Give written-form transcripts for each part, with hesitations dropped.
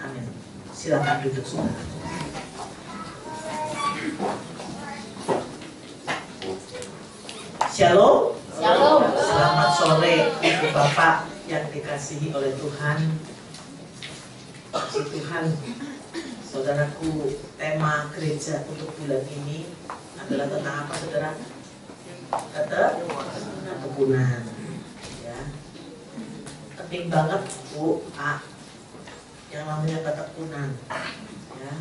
Amin. Silakan duduk semua. Shalom. Shalom. Selamat sore Ibu Bapak yang dikasihi oleh Tuhan. Puji Tuhan, saudaraku, tema gereja untuk bulan ini adalah tentang apa, saudara? Ketekunan. Ya. Penting banget, Bu, yang namanya ketekunan. Ya.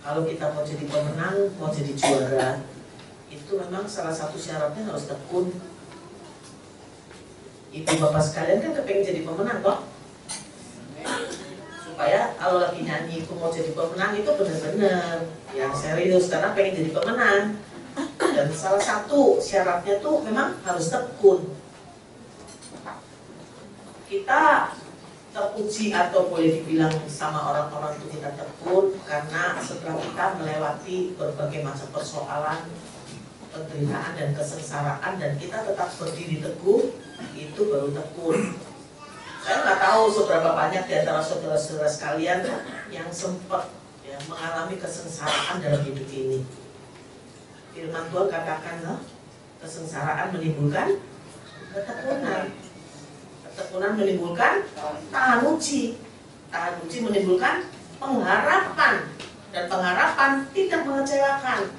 Kalau kita mau jadi pemenang, mau jadi juara, itu memang salah satu syaratnya harus tekun. Ibu bapak sekalian kan kepengen jadi pemenang kok, supaya kalau lagi nyanyi itu mau jadi pemenang itu benar-benar yang serius, karena pengen jadi pemenang. Dan salah satu syaratnya tuh memang harus tekun. Kita terpuji atau boleh dibilang sama orang-orang itu kita tekun karena setelah kita melewati berbagai macam persoalan, penderitaan dan kesengsaraan, dan kita tetap berdiri teguh, itu baru tekun. Saya nggak tahu seberapa banyak di antara saudara-saudara sekalian yang sempat mengalami kesengsaraan dalam hidup ini. Firman Tuhan katakan, kesengsaraan menimbulkan ketekunan. Ketekunan menimbulkan tahan uji. Tahan uji menimbulkan pengharapan. Dan pengharapan tidak mengecewakan.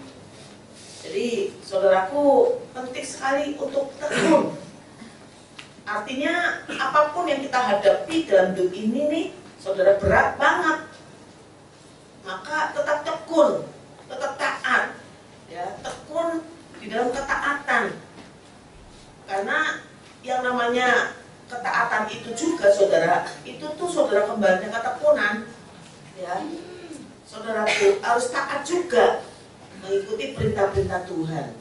Jadi saudaraku, penting sekali untuk tekun. Artinya apapun yang kita hadapi dalam hidup ini nih, saudara, berat banget, maka tetap tekun, tetap taat, ya, tekun di dalam ketaatan. Karena yang namanya ketaatan itu juga, saudara, itu tuh saudara kembarnya ketekunan, ya. Saudaraku harus taat juga, mengikuti perintah-perintah Tuhan.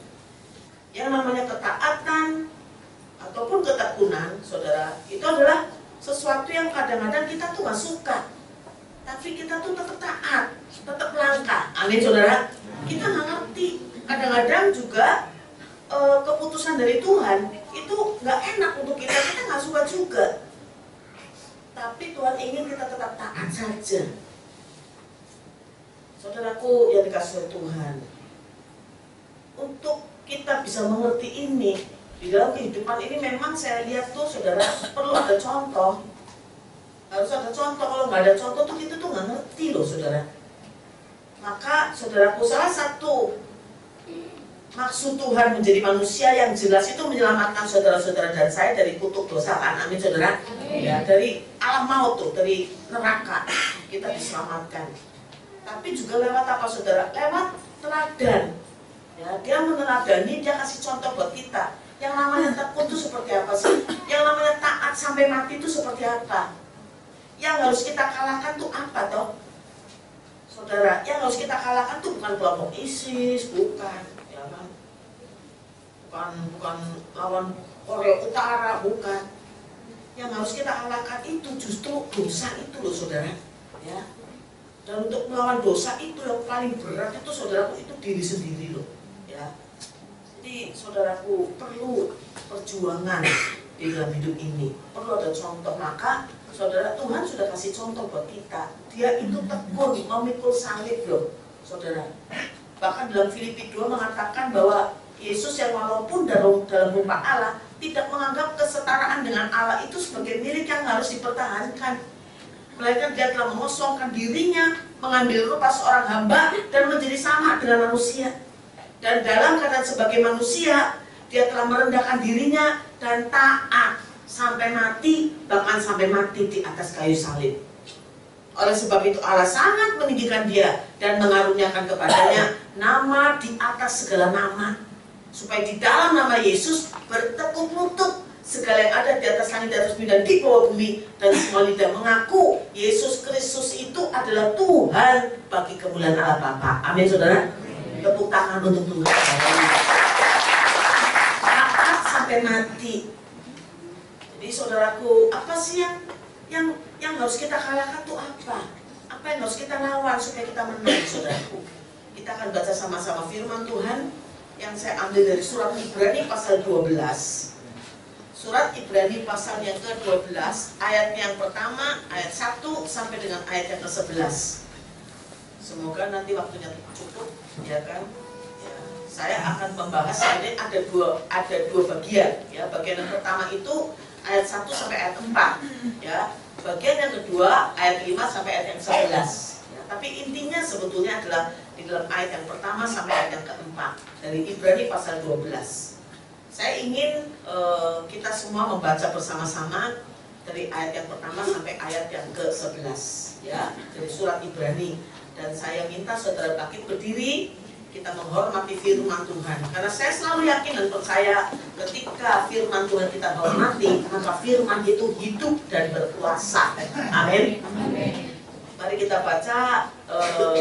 Yang namanya ketaatan ataupun ketekunan, saudara, itu adalah sesuatu yang kadang-kadang kita tuh gak suka, tapi kita tuh tetap taat, tetap melangkah. Amin, saudara. Kita gak ngerti. Kadang-kadang juga keputusan dari Tuhan itu gak enak untuk kita gak suka juga. Tapi Tuhan ingin kita tetap taat saja. Saudaraku yang dikasihi Tuhan, untuk kita bisa mengerti ini di dalam kehidupan ini, memang saya lihat tuh, saudara, perlu ada contoh. Harus ada contoh. Kalau nggak ada contoh tuh kita tuh nggak ngerti loh, saudara. Maka saudaraku, salah satu maksud Tuhan menjadi manusia yang jelas itu menyelamatkan saudara-saudara dan saya dari kutuk dosa, kan? Amin, saudara. Ya, dari alam maut tuh, dari neraka kita diselamatkan. Tapi juga lewat apa, saudara? Lewat teladan. Ya, dia meneladani, dia kasih contoh buat kita. Yang namanya tekun itu seperti apa sih? Yang namanya taat sampai mati itu seperti apa? Yang harus kita kalahkan tuh apa toh? Saudara, yang harus kita kalahkan tuh bukan kelompok ISIS, bukan, ya kan? Bukan lawan Korea Utara, bukan. Yang harus kita kalahkan itu justru dosa itu loh, saudara. Ya. Dan untuk melawan dosa itu yang paling berat itu, saudaraku, itu diri sendiri loh. Ya. Jadi saudaraku, perlu perjuangan di dalam hidup ini, perlu ada contoh. Maka saudara, Tuhan sudah kasih contoh buat kita. Dia itu tekun memikul salib loh, saudara. Bahkan dalam Filipi 2 mengatakan bahwa Yesus yang walaupun dalam rupa Allah, tidak menganggap kesetaraan dengan Allah itu sebagai milik yang harus dipertahankan. Melainkan dia telah mengosongkan dirinya, mengambil rupa seorang hamba dan menjadi sama dengan manusia. Dan dalam keadaan sebagai manusia, dia telah merendahkan dirinya dan taat sampai mati, bahkan sampai mati di atas kayu salib. Oleh sebab itu Allah sangat meninggikan dia dan mengaruniakan kepadanya nama di atas segala nama, supaya di dalam nama Yesus bertekuk lutut segala yang ada di atas langit, di atas bumi dan di bawah bumi, dan semua lidah mengaku Yesus Kristus itu adalah Tuhan bagi kemuliaan Allah Bapa. Amin, saudara. Tepuk tangan untuk Tuhan. Taat sampai mati. Jadi saudaraku, apa sih yang harus kita kalahkan tuh apa? Apa yang harus kita lawan supaya kita menang, saudaraku? Kita akan baca sama-sama firman Tuhan yang saya ambil dari surat Ibrani pasal 12. Surat Ibrani pasal yang ke-12, ayat yang pertama, ayat 1 sampai dengan ayat yang ke-11. Semoga nanti waktunya cukup, ya kan? Ya, saya akan membahas ini ada dua bagian, ya. Bagian yang pertama itu ayat 1 sampai ayat 4, ya. Bagian yang kedua ayat 5 sampai ayat yang 11. Ya, tapi intinya sebetulnya adalah di dalam ayat yang pertama sampai ayat yang keempat dari Ibrani pasal 12. Saya ingin kita semua membaca bersama-sama dari ayat yang pertama sampai ayat yang ke-11, ya, dari surat Ibrani. Dan saya minta saudara bangkit berdiri, kita menghormati firman Tuhan. Karena saya selalu yakin dan percaya ketika firman Tuhan kita hormati, maka firman itu hidup dan berkuasa. Amin. Mari kita baca.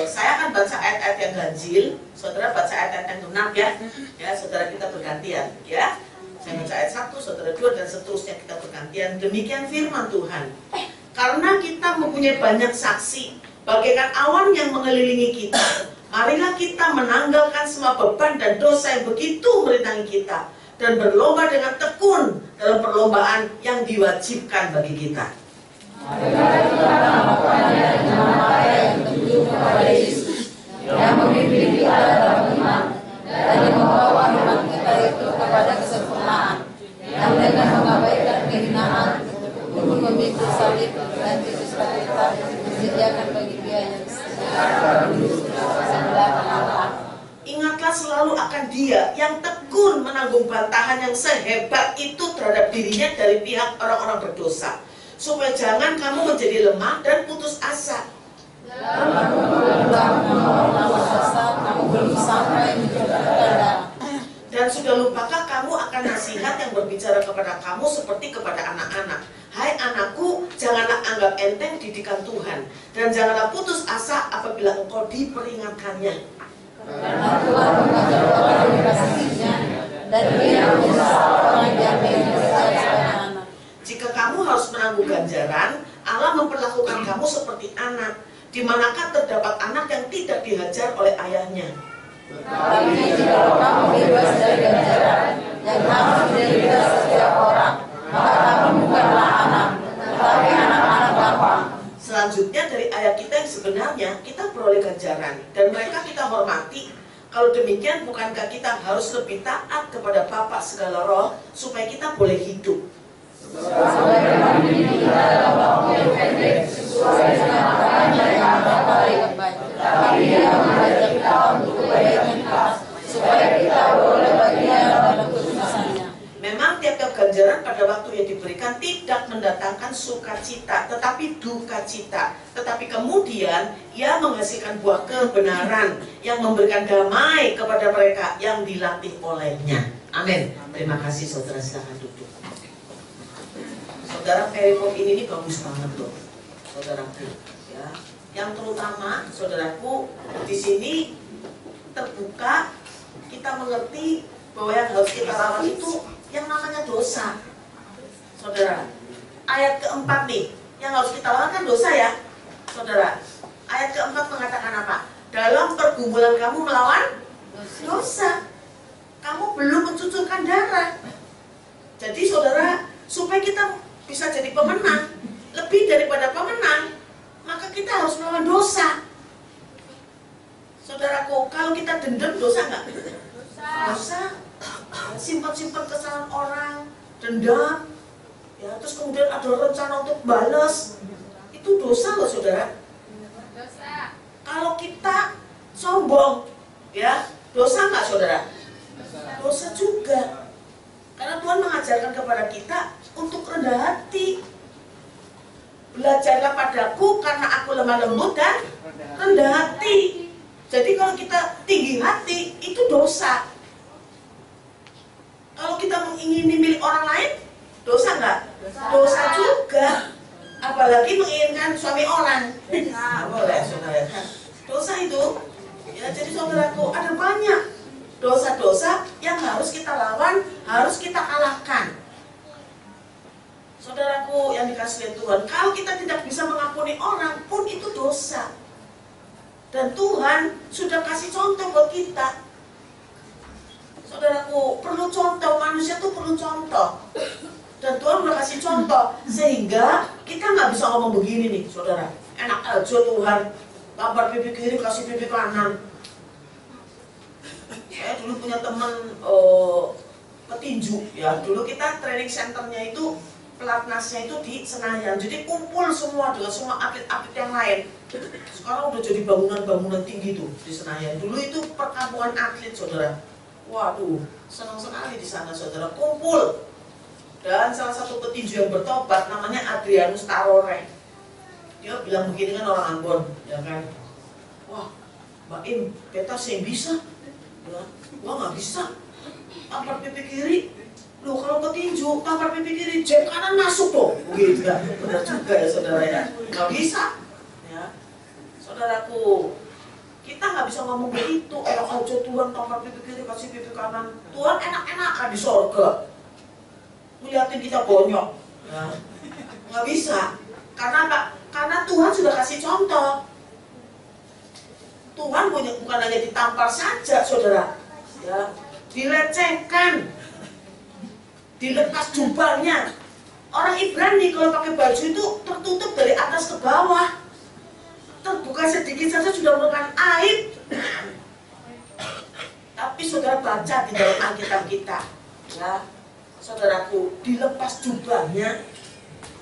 Saya akan baca ayat-ayat yang ganjil, saudara baca ayat-ayat yang genap, ya. Ya, saudara kita bergantian, ya. Saya baca ayat 1, saudara 2, dan seterusnya kita bergantian. Demikian firman Tuhan. Karena kita mempunyai banyak saksi, bagaikan awan yang mengelilingi kita, marilah kita menanggalkan semua beban dan dosa yang begitu merintangi kita, dan berlomba dengan tekun dalam perlombaan yang diwajibkan bagi kita. Marilah kita melakukannya dengan mata yang tertuju kepada Yesus, yang memimpin kita dalam iman, dan yang membawa iman kita itu kepada kesempurnaan, yang dengan mengabaikan kehinaan, untuk memikul salib dan Kristus kita disediakan bagi Dia yang sebelah Allah. Ingatlah selalu akan Dia yang tekun menanggung bantahan yang sehebat itu terhadap dirinya dari pihak orang-orang berdosa, supaya jangan kamu menjadi lemah dan putus asa. Kamu belum sampai Dan sudah lupakah kamu akan nasihat yang berbicara kepada kamu seperti kepada anak-anak? Hai anakku, janganlah anggap enteng didikan Tuhan, dan janganlah putus asa apabila engkau diperingatkannya. Karena Tuhan mengajar orang yang kasihnya, dan Dia berusaha mengajar anak. Jika kamu harus menanggung ganjaran, Allah memperlakukan kamu seperti anak. Di manakah terdapat anak yang tidak dihajar oleh ayahnya? Tapi jika kamu bebas dari ganjaran yang harus diderita setiap orang, maka kamu bukanlah anak, tetapi anak-anak Bapa. Selanjutnya dari ayat kita yang sebenarnya kita peroleh ganjaran dan mereka kita hormati. Kalau demikian, bukankah kita harus lebih taat kepada Bapa segala roh supaya kita boleh hidup? Sebagaimana kita dalam waktu yang pendek sesuai dengan makanya yang terbaik, tapi Dia mengajak kita untuk kebaikan kita, supaya kita boleh bagian dalam kekudusannya. Memang tiap-tiap ganjaran pada waktu yang diberikan tidak mendatangkan sukacita, tetapi duka cita. Tetapi kemudian ia menghasilkan buah kebenaran yang memberikan damai kepada mereka yang dilatih olehnya. Amin. Terima kasih saudara, silakan duduk. Saudara, perikop ini bagus banget loh, saudaraku. Ya, yang terutama, saudaraku, di sini terbuka kita mengerti bahwa yang harus kita lawan itu yang namanya dosa, saudara. Ayat keempat nih, yang harus kita lawan kan dosa, ya, saudara. Ayat keempat mengatakan apa? Dalam pergumulan kamu melawan dosa, kamu belum mencucurkan darah. Jadi saudara, supaya kita bisa jadi pemenang, lebih daripada pemenang, maka kita harus melawan dosa. Saudaraku, kalau kita dendam, dosa nggak? Dosa. Simpan-simpan kesalahan orang, dendam, ya, terus kemudian ada rencana untuk balas, itu dosa loh, saudara. Dosa. Kalau kita sombong, ya, dosa nggak, saudara? Dosa juga. Karena Tuhan mengajarkan kepada kita untuk rendah hati. Belajarlah padaku karena aku lemah lembut dan rendah hati. Jadi kalau kita tinggi hati, itu dosa. Kalau kita mengingini milik orang lain, dosa nggak? Dosa juga. Apalagi menginginkan suami orang. Nah, boleh, saudara. Dosa itu. Ya, jadi saudaraku, ada banyak dosa-dosa yang harus kita lawan, harus kita kalahkan. Saudaraku yang dikasihi Tuhan, kalau kita tidak bisa mengampuni orang pun itu dosa. Dan Tuhan sudah kasih contoh buat kita. Saudaraku, perlu contoh, manusia itu perlu contoh. Dan Tuhan udah kasih contoh, sehingga kita nggak bisa ngomong begini nih, saudara. Enak aja Tuhan, tampar pipi kiri, kasih pipi kanan. Saya dulu punya teman petinju, ya. Dulu kita training centernya itu, pelatnasnya itu di Senayan. Jadi kumpul semua dengan semua atlet-atlet yang lain. Sekarang udah jadi bangunan-bangunan tinggi tuh di Senayan. Dulu itu perkampungan atlet, saudara. Waduh, senang sekali di sana, saudara. Kumpul. Dan salah satu petinju yang bertobat namanya Adrianus Tarore. Dia bilang begini, kan orang Ambon, ya kan? Wah, Mbak Im, beta sih bisa. Ya, wah nggak bisa. Tampar pipi kiri. Loh, kalau petinju, tampar pipi kiri, jab kanan masuk tuh. Begitu ya, benar juga ya saudara ya. Nggak bisa. Ya, saudaraku, kita nggak bisa ngomong begitu. Enak aja Tuhan tampar pipi kiri, kasih pipi kanan. Tuhan enak-enakan di sorga. Ngeliatin kita bonyok, ya. Nggak bisa. Karena apa? Karena Tuhan sudah kasih contoh. Tuhan bukan hanya ditampar saja, saudara, ya, dilecehkan, dilepas jubahnya. Orang Ibrani kalau pakai baju itu tertutup dari atas ke bawah, terbuka sedikit saja sudah merupakan aib. Tapi saudara baca di dalam Alkitab kita, ya. Saudaraku, dilepas jubahnya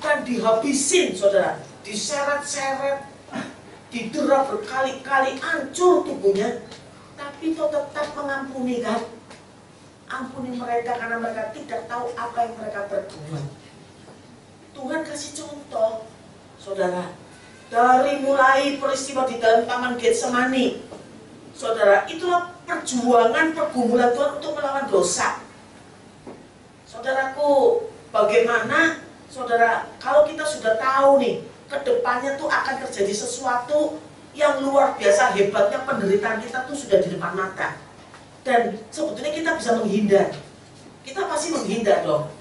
dan dihabisin, saudara, diseret-seret, didera berkali-kali, hancur tubuhnya, tapi tetap mengampuni, kan? Ampuni mereka karena mereka tidak tahu apa yang mereka perbuat. Tuhan kasih contoh, saudara, dari mulai peristiwa di dalam Taman Getsemani, saudara, itulah perjuangan pergumulan Tuhan untuk melawan dosa. Saudaraku, bagaimana, saudara, kalau kita sudah tahu nih, kedepannya tuh akan terjadi sesuatu yang luar biasa hebatnya, penderitaan kita tuh sudah di depan mata. Dan sebetulnya kita bisa menghindar. Kita pasti menghindar dong.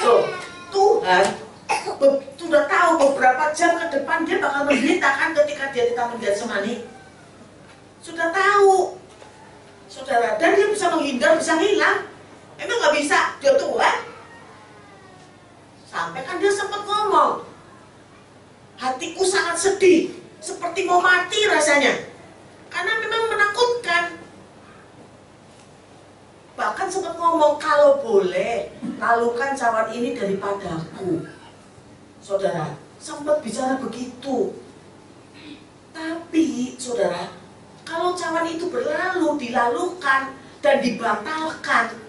Loh, Tuhan sudah tahu beberapa jam ke depan dia bakal menderitakan ketika dia di Taman Getsemani. Sudah tahu, saudara, dan dia bisa menghindar, bisa hilang. Emang nggak bisa, dia Tuhan. Sampai kan dia sempat ngomong, hatiku sangat sedih, seperti mau mati rasanya, karena memang menakutkan. Bahkan sempat ngomong, kalau boleh, talukan cawan ini daripadaku. Saudara, sempat bicara begitu. Tapi, saudara, kalau cawan itu berlalu, dilalukan, dan dibatalkan,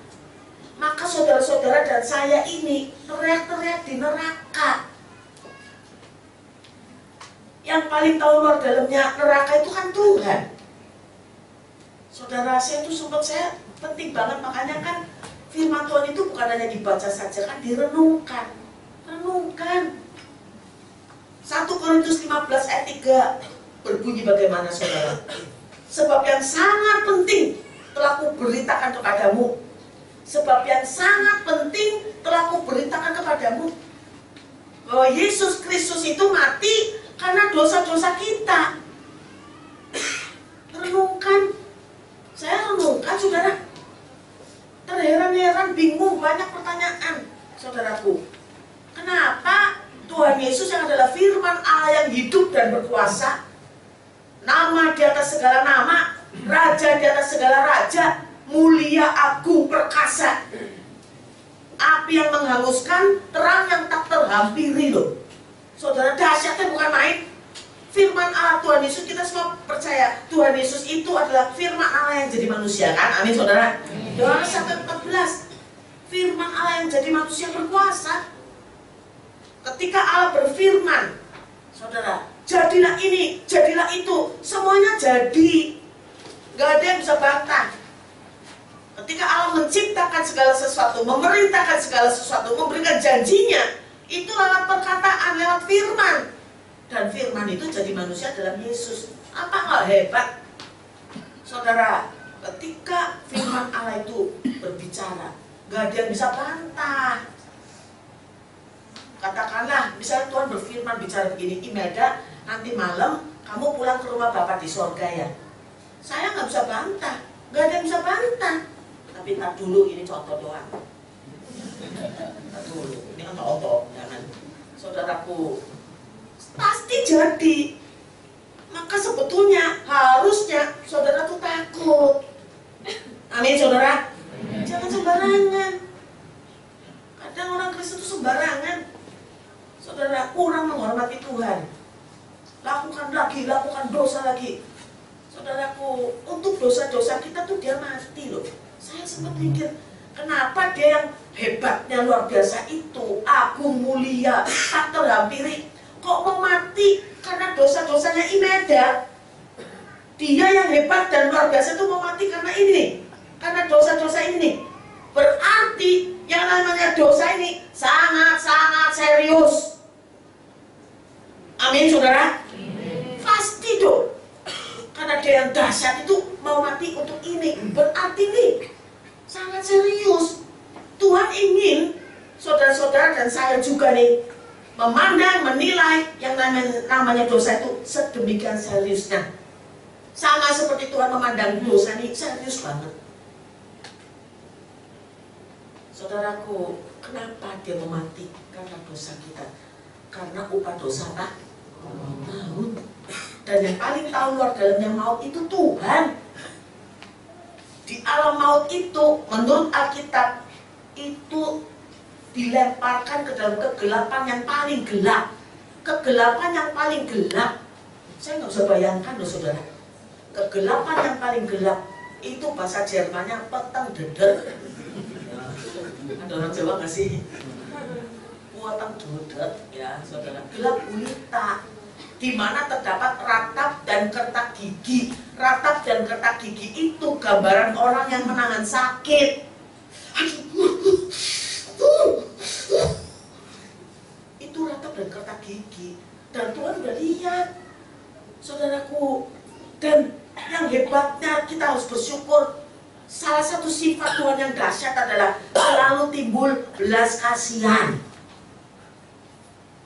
maka saudara-saudara dan saya ini teriak-teriak di neraka. Yang paling tahu luar dalamnya neraka itu kan Tuhan. Saudara, saya itu saya penting banget, makanya kan firman Tuhan itu bukan hanya dibaca saja, kan direnungkan. Renungkan. 1 Korintus 15 ayat 3 berbunyi bagaimana, saudara? Sebab yang sangat penting telah kuberitakan kepadamu. Sebab yang sangat penting telah kuberitakan kepadamu, bahwa Yesus Kristus itu mati karena dosa-dosa kita. Renungkan. Saya renungkan, saudara. Terheran-heran, bingung, banyak pertanyaan, saudaraku. Kenapa Tuhan Yesus yang adalah firman Allah yang hidup dan berkuasa, nama di atas segala nama, raja di atas segala raja, mulia, agung, perkasa, api yang menghanguskan, terang yang tak terhampiri, loh. Saudara, dahsyatnya bukan main. Firman Allah Tuhan Yesus, kita semua percaya Tuhan Yesus itu adalah firman Allah yang jadi manusia, kan? Amin, saudara. Yohanes 1:14, firman Allah yang jadi manusia berkuasa. Ketika Allah berfirman, saudara, jadilah ini, jadilah itu, semuanya jadi. Gak ada yang bisa bantah. Ketika Allah menciptakan segala sesuatu, memerintahkan segala sesuatu, memberikan janjinya, itu lewat perkataan, lewat firman. Dan firman itu jadi manusia dalam Yesus. Apa nggak hebat? Saudara, ketika firman Allah itu berbicara, gak ada yang bisa bantah. Katakanlah, misalnya Tuhan berfirman bicara begini, Imelda, nanti malam kamu pulang ke rumah Bapak di sorga ya. Saya nggak bisa bantah, gak ada yang bisa bantah. Tapi ntar dulu, ini contoh doang. dulu, ini kan otot, ya kan? Saudaraku, pasti jadi. Maka sebetulnya harusnya saudara tuh takut. Amin, saudara. Jangan sembarangan. Kadang orang Kristen itu sembarangan. Saudara, kurang menghormati Tuhan. Lakukan lagi, lakukan dosa lagi. Saudaraku, untuk dosa-dosa kita tuh dia mati loh. Saya sempat mikir, kenapa dia yang hebatnya luar biasa itu, agung mulia, tak terhampiri, kok mau mati karena dosa-dosanya Imeda? Dia yang hebat dan luar biasa itu mau mati karena ini, karena dosa-dosa ini. Berarti yang namanya dosa ini sangat-sangat serius. Amin, saudara? Pasti dong. Karena dia yang dahsyat itu mau mati untuk ini. Berarti ini sangat serius. Tuhan ingin saudara-saudara dan saya juga nih memandang, menilai yang namanya dosa itu sedemikian seriusnya. Sama seperti Tuhan memandang dosa ini serius banget. Saudaraku, kenapa dia mau mati? Karena dosa kita. Karena upah dosa apa? Maut. Dan yang paling tahu luar dalamnya maut itu Tuhan. Di alam maut itu, menurut Alkitab, itu dilemparkan ke dalam kegelapan yang paling gelap. Kegelapan yang paling gelap, saya nggak bisa bayangkan loh saudara. Kegelapan yang paling gelap itu bahasa Jermannya petang deder. Ada orang Jawa nggak sih? Petang deder, ya saudara. Gelap gulita, di mana terdapat ratap dan kertak gigi. Ratap dan kertak gigi itu gambaran orang yang menahan sakit. Itu ratap dan kertak gigi. Dan Tuhan udah lihat, saudaraku. Dan yang hebatnya kita harus bersyukur. Salah satu sifat Tuhan yang dahsyat adalah selalu timbul belas kasihan.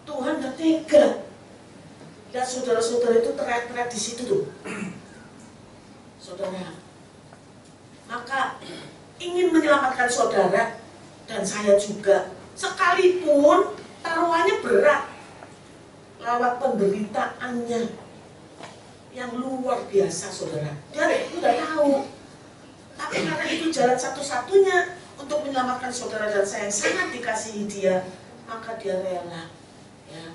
Tuhan gak tega. Dan saudara-saudara itu teriak-teriak di situ tuh. Saudara, maka ingin menyelamatkan saudara dan saya juga, sekalipun taruhannya berat, lewat penderitaannya yang luar biasa saudara. Dia udah tahu, tapi karena itu jalan satu-satunya untuk menyelamatkan saudara dan saya yang sangat dikasihi dia, maka dia rela. Ya.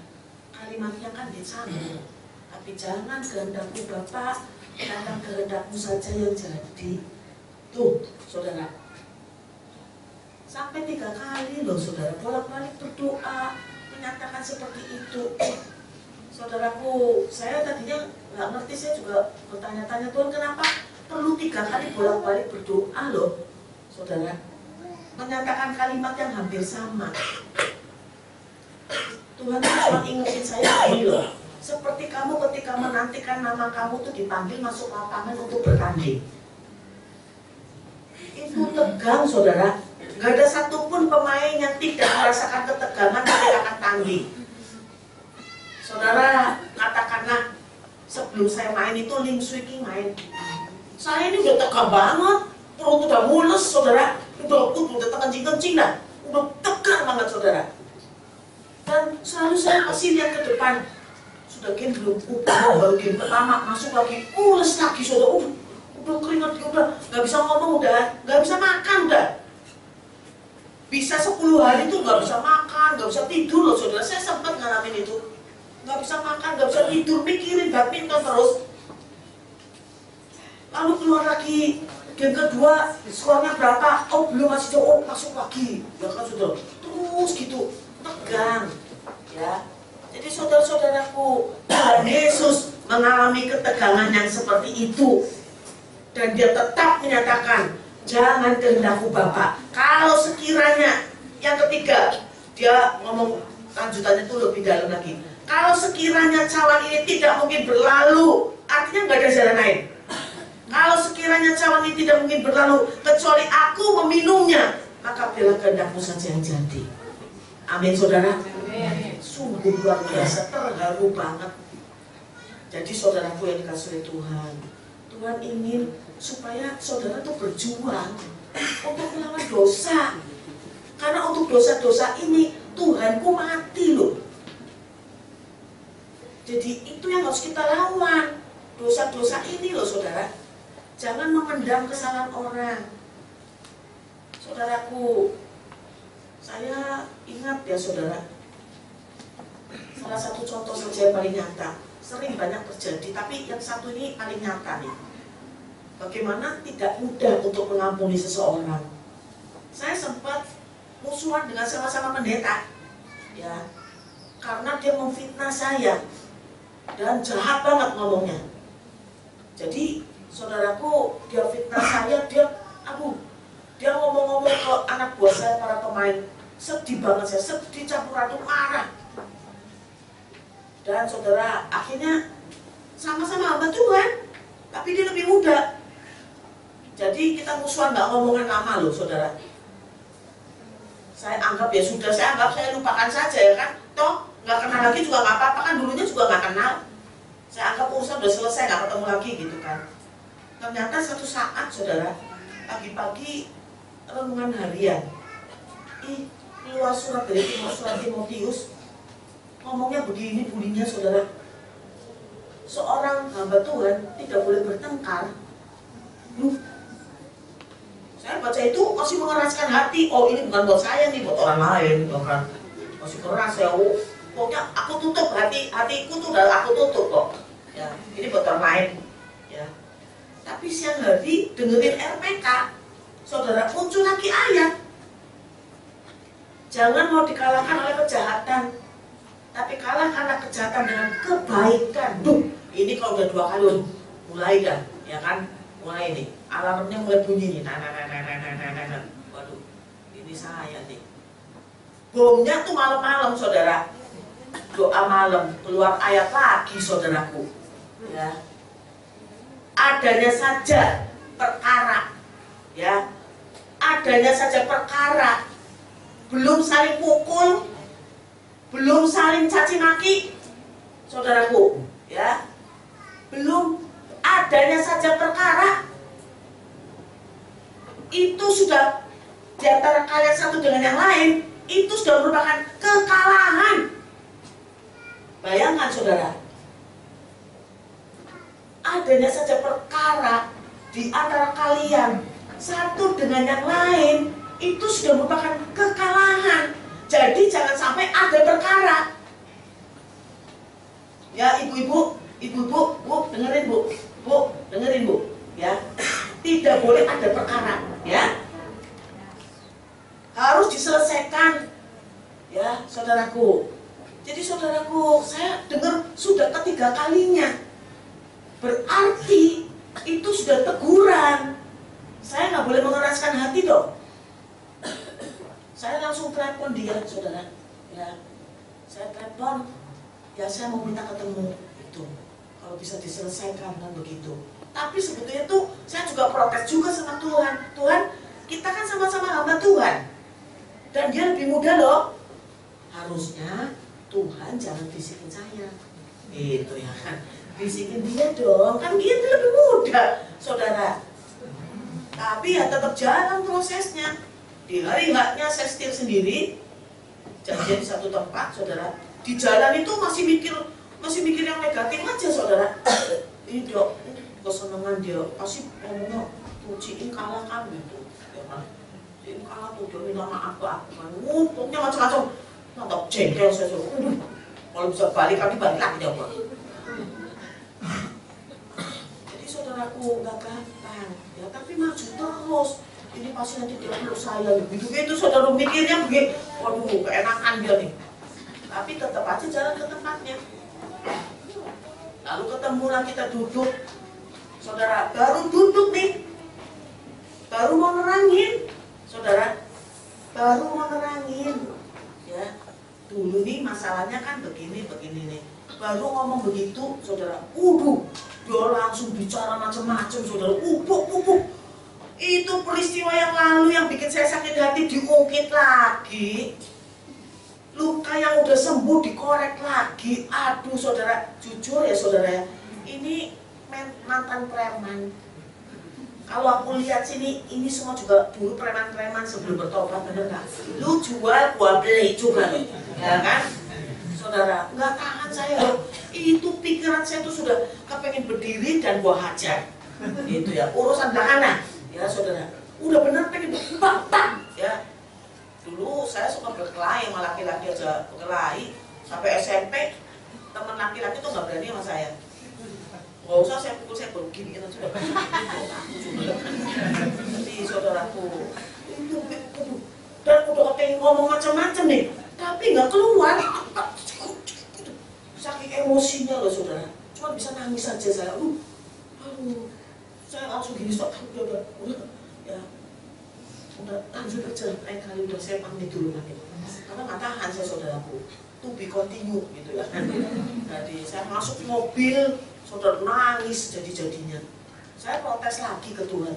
Kalimatnya kan disambung, tapi jangan kehendakmu Bapa, datang kehendakmu saja yang jadi. Tuh, saudara. Sampai 3 kali loh saudara, bolak-balik berdoa, menyatakan seperti itu. Saudaraku, saya tadinya nggak ngerti, saya juga bertanya-tanya, Tuhan kenapa perlu 3 kali bolak-balik berdoa loh, saudara. Menyatakan kalimat yang hampir sama. Tuhan cuma ingetin saya ini loh, seperti kamu ketika menantikan nama kamu tuh dipanggil masuk lapangan untuk bertanding. Itu tegang saudara, gak ada satupun pemain yang tidak merasakan ketegangan ketika akan tanding. Saudara, katakanlah sebelum saya main itu Lim Swee King main, saya ini udah tegang banget, perut udah mules saudara, udah kencing-kencing dah, udah tegang banget saudara. Dan selalu saya masih lihat ke depan. Sudah game belum, baru game pertama masuk lagi, mules lagi saudara, udah keringat, udah nggak bisa ngomong, udah nggak bisa makan, udah bisa 10 hari itu nggak bisa makan, nggak bisa tidur loh saudara. Saya sempat ngalamin itu, nggak bisa makan, nggak bisa tidur, mikirin badminton terus. Lalu keluar lagi game kedua, skornya berapa? Oh belum, masih jauh, masuk lagi, ya kan saudara. Terus gitu, tegang, ya. Jadi saudara-saudaraku, Tuhan Yesus mengalami ketegangan yang seperti itu, dan dia tetap menyatakan, jangan kehendakku Bapa. Kalau sekiranya, yang ketiga, dia ngomong lanjutannya itu lebih dalam lagi. Kalau sekiranya cawan ini tidak mungkin berlalu, artinya nggak ada jalan lain. Kalau sekiranya cawan ini tidak mungkin berlalu kecuali aku meminumnya, maka biarlah kehendakmu saja yang jadi. Amin saudara. Amin. Sungguh luar biasa, terharu banget. Jadi saudaraku yang dikasihi Tuhan, Tuhan ingin supaya saudara tuh berjuang untuk melawan dosa. Karena untuk dosa-dosa ini Tuhanku mati loh. Jadi itu yang harus kita lawan. Dosa-dosa ini loh saudara. Jangan memendam kesalahan orang. Saudaraku, saya ingat ya saudara, salah satu contoh saja yang paling nyata. Sering banyak terjadi, tapi yang satu ini paling nyata nih. Bagaimana tidak mudah untuk mengampuni seseorang. Saya sempat musuhan dengan sama-sama pendeta, ya, karena dia memfitnah saya dan jahat banget ngomongnya. Jadi saudaraku, dia fitnah saya, dia ngomong-ngomong ke anak buah saya, para pemain, sedih banget saya, sedih campur aduk, marah. Dan saudara, akhirnya sama-sama hamba Tuhan, tapi dia lebih muda. Jadi kita musuhan nggak ngomongan lama loh saudara. Saya anggap ya sudah, saya lupakan saja ya kan. Toh nggak kenal lagi juga nggak apa-apa kan, dulunya juga nggak kenal. Saya anggap urusan udah selesai, nggak ketemu lagi gitu kan. Ternyata satu saat saudara, pagi-pagi renungan harian, keluar surat dari surat Timotius, ngomongnya begini bunyinya saudara. Seorang hamba Tuhan tidak boleh bertengkar. Saya baca itu masih mengeraskan hati. Oh ini bukan buat saya nih, buat orang lain, bukan. Masih keras ya. Pokoknya aku tutup hatiku tuh udah aku tutup kok. Ya, ini buat orang lain. Ya. Tapi siang hari dengerin RPK, saudara, muncul lagi ayat. Jangan mau dikalahkan oleh kejahatan, tapi kalahkanlah kejahatan dengan kebaikan. Ini kalau udah 2 kali mulai kan, ya kan? Mulai nih, alarmnya mulai bunyi nih. Waduh, ini saya nih. Bomnya tuh malam-malam saudara. Doa malam, keluar ayat lagi saudaraku. Ya. Adanya saja perkara, ya. Adanya saja perkara. Belum saling pukul, belum saling caci maki, saudaraku, ya. Belum adanya saja perkara, itu sudah di antara kalian satu dengan yang lain, itu sudah merupakan kekalahan. Bayangkan saudara, adanya saja perkara di antara kalian satu dengan yang lain, itu sudah merupakan kekalahan. Jadi jangan sampai ada perkara. Ya ibu-ibu, bu, dengerin bu, dengerin bu, ya. Tidak boleh ada perkara, ya. Harus diselesaikan, ya saudaraku. Jadi saudaraku, saya dengar sudah ketiga kalinya. Berarti itu sudah teguran. Saya nggak boleh mengeraskan hati dong. Saya langsung telepon dia, saudara. Ya, saya telepon. Ya, saya mau minta ketemu. Itu, kalau bisa diselesaikan kan begitu. Tapi sebetulnya tuh saya juga protes juga sama Tuhan. Tuhan, kita kan sama-sama hamba Tuhan. Dan dia lebih muda loh. Harusnya Tuhan jangan bisikin saya. Gitu ya kan. Bisikin dia dong. Kan dia lebih muda, saudara. Tapi ya tetap jalan prosesnya. Di hari haknya saya setir sendiri, janjian di satu tempat, saudara. Di jalan itu masih mikir yang negatif aja, saudara. Ini dia, kesenangan dia, pasti ngomongnya, Ciin kalah kan gitu, ya kan? Ciin kalah tuh, dia minta maaf ke aku kan. Pokoknya macam-macam. Nonton jengkel saya suruh. Kalau bisa balik lagi dia buat. Jadi saudaraku nggak gampang, ya tapi maju terus. Ini pasti nanti dia peluk saya gitu saudara mikirnya begitu. Waduh, keenakan dia nih. Tapi tetap aja jalan ke tempatnya. Lalu ketemu lah, kita duduk. Saudara, baru duduk nih. Baru mau nerangin. Saudara, baru mau nerangin. Ya. Dulu nih masalahnya kan begini nih. Baru ngomong begitu, saudara. Dia langsung bicara macam-macam, saudara. Upuk. Itu peristiwa yang lalu yang bikin saya sakit hati diungkit lagi. Luka yang udah sembuh dikorek lagi. Aduh saudara, jujur ya saudara, ini mantan preman. Kalau aku lihat sini, ini semua juga dulu preman-preman sebelum bertobat, bener nggak? Lu jual, gua beli juga loh, ya kan? Saudara, nggak tahan saya loh. Itu pikiran saya tuh sudah kepengen berdiri dan gua hajar. Itu ya, urusan belakangan, ya saudara. Udah bener pengen bak, ya. Dulu saya suka berkelahi sama laki-laki aja, berkelahi sampai SMP. Teman laki-laki tuh nggak berani sama saya. Gak usah saya pukul, saya baru gini gitu sudah. Jadi saudaraku, dan udah pengen ngomong macam-macam nih, tapi nggak keluar. Saking emosinya loh saudara, cuma bisa nangis saja saya. Saya langsung gini, stop, udah, ya, udah lanjut aja. Lain kali udah saya pamit dulu lagi, karena nggak tahan saya saudaraku. To be continue gitu ya. Jadi saya masuk mobil, saudara nangis jadi-jadinya. Saya protes lagi ke Tuhan.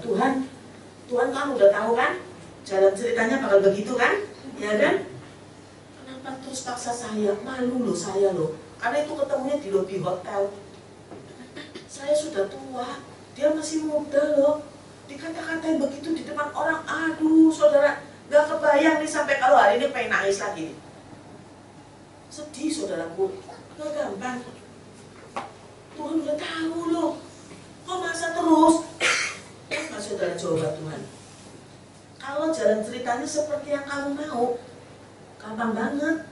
Tuhan kan udah tahu kan jalan ceritanya bakal begitu kan, ya kan? Kenapa terus paksa saya? Malu loh saya loh. Karena itu ketemunya di lobi hotel. Saya sudah tua, dia masih muda loh. Dikata-katain begitu di depan orang. Aduh saudara, gak kebayang nih sampai kalau hari ini pengen nangis lagi. Sedih saudaraku, gak gampang. Tuhan udah tahu loh, kok masa terus? Mas saudara, coba Tuhan, kalau jalan ceritanya seperti yang kamu mau, gampang banget.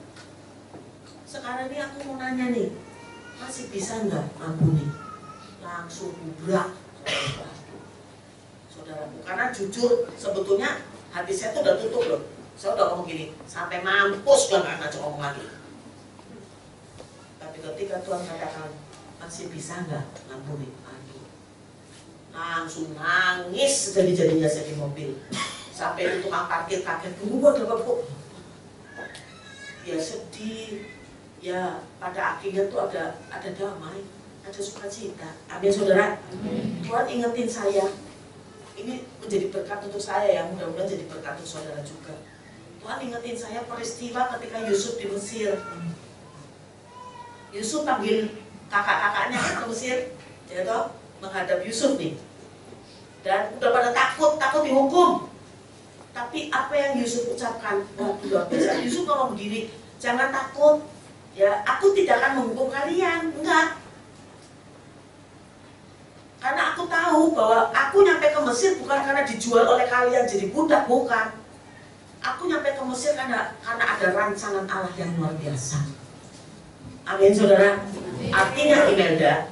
Sekarang ini aku mau nanya nih, masih bisa nggak ampuni? Langsung bubrak, saudaraku. Karena jujur, sebetulnya hati saya tuh udah tutup loh. Saya udah ngomong gini, sampai mampus gak ngajak ngomong lagi. Tapi ketika Tuhan katakan, masih bisa nggak ngampuni? Aduh, langsung nangis jadi-jadinya saya di mobil. Sampai itu tukang parkir kaget, buat apa kok? Ya sedih. Ya pada akhirnya tuh ada damai, ada sukacita. Amin saudara. Tuhan ingetin saya. Ini menjadi berkat untuk saya ya, mudah-mudahan jadi berkat untuk saudara juga. Tuhan ingetin saya peristiwa ketika Yusuf di Mesir. Yusuf panggil kakak-kakaknya ke Mesir, ya toh, menghadap Yusuf nih. Dan udah pada takut dihukum. Tapi apa yang Yusuf ucapkan? Waduh, luar biasa. Yusuf ngomong begini, jangan takut, ya aku tidak akan menghukum kalian, enggak. Karena aku tahu bahwa aku nyampe ke Mesir bukan karena dijual oleh kalian jadi budak, bukan. Aku nyampe ke Mesir karena ada rancangan Allah yang luar biasa. Amin saudara. Artinya Imelda,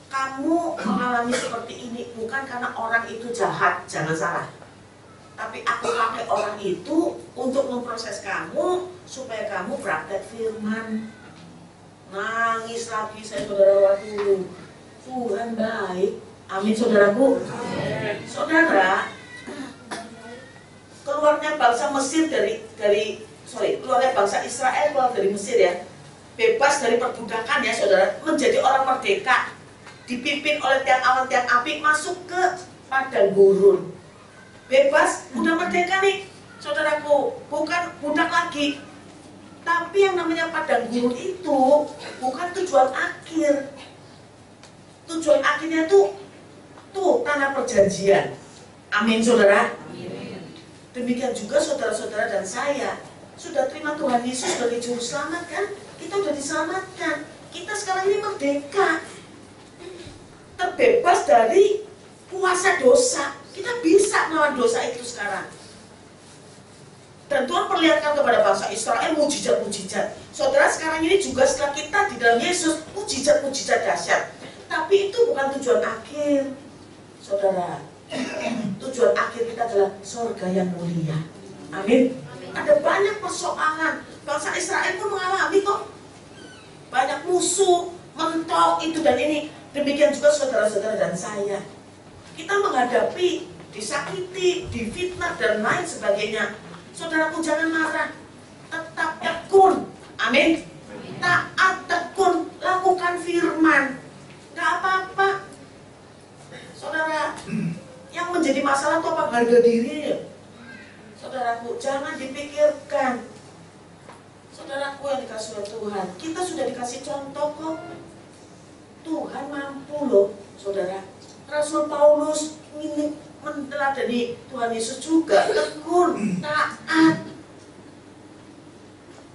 kamu mengalami seperti ini bukan karena orang itu jahat, jangan salah. Tapi aku pakai orang itu untuk memproses kamu supaya kamu praktek firman. Nangis lagi saya saudara, waktu Tuhan baik. Amin saudaraku. Saudara, keluarnya bangsa Mesir keluarnya bangsa Israel keluar dari Mesir ya, bebas dari perbudakan ya saudara, menjadi orang merdeka, dipimpin oleh tiang awan tiang api, masuk ke padang gurun, bebas, udah merdeka nih saudaraku, bukan budak lagi. Tapi yang namanya padang gurun itu bukan tujuan akhir. Tujuan akhirnya tuh tanah perjanjian. Amin saudara. Demikian juga saudara-saudara dan saya sudah terima Tuhan Yesus sebagai juru selamat kan? Kita sudah diselamatkan. Kita sekarang ini merdeka, terbebas dari kuasa dosa. Kita bisa melawan dosa itu sekarang. Dan Tuhan perlihatkan kepada bangsa Israel mujizat-mujizat. Saudara, sekarang ini juga setelah kita di dalam Yesus, mujizat-mujizat dahsyat. Tapi itu bukan tujuan akhir, saudara. Tujuan akhir kita adalah surga yang mulia. Amin. Ada banyak persoalan. Bangsa Israel pun mengalami kok. Banyak musuh, mentok, itu dan ini. Demikian juga saudara-saudara dan saya. Kita menghadapi, disakiti, difitnah, dan lain sebagainya. Saudaraku, jangan marah. Tetap tekun. Amin. Taat, tekun, lakukan firman. Gak apa-apa. Saudara, yang menjadi masalah itu apa? Harga diri. Saudaraku, jangan dipikirkan. Saudaraku yang dikasih oleh Tuhan, kita sudah dikasih contoh kok. Tuhan mampu loh, saudara. Rasul Paulus ini meneladani Tuhan Yesus juga, tekun, taat.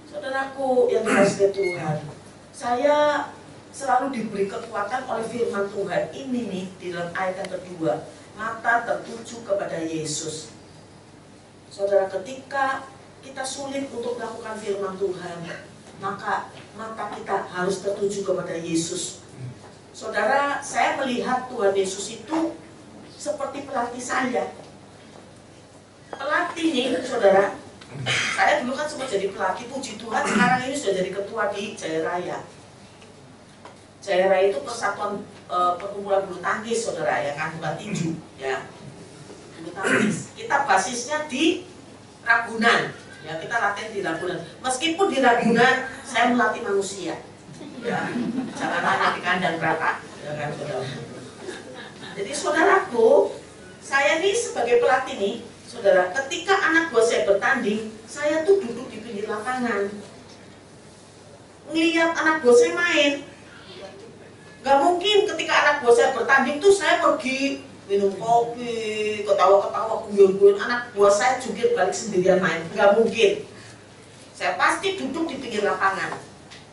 Saudaraku yang dikasihi Tuhan, saya selalu diberi kekuatan oleh firman Tuhan ini nih di dalam ayat yang kedua, mata tertuju kepada Yesus. Saudara, ketika kita sulit untuk melakukan firman Tuhan, maka mata kita harus tertuju kepada Yesus. Saudara, saya melihat Tuhan Yesus itu seperti pelatih saya. Pelatih nih, saudara, saya dulu kan sempat jadi pelatih, puji Tuhan sekarang ini sudah jadi ketua di Jaya Raya. Jaya Raya itu persatuan perkumpulan bulu tangkis, saudara, ya kan, bukan tinju, ya. Bulu tangkis. Kita basisnya di Ragunan, ya, kita latihan di Ragunan. Meskipun di Ragunan saya melatih manusia, ya, jangan hanya di kandang berapa, ya kan, saudara. Jadi saudaraku, saya nih sebagai pelatih nih, saudara, ketika anak buah saya bertanding, saya tuh duduk di pinggir lapangan, ngeliat anak buah saya main. Gak mungkin ketika anak buah saya bertanding tuh saya pergi minum kopi, ketawa-ketawa, guyon-guyon, anak buah saya jungkir balik sendirian main. Gak mungkin. Saya pasti duduk di pinggir lapangan.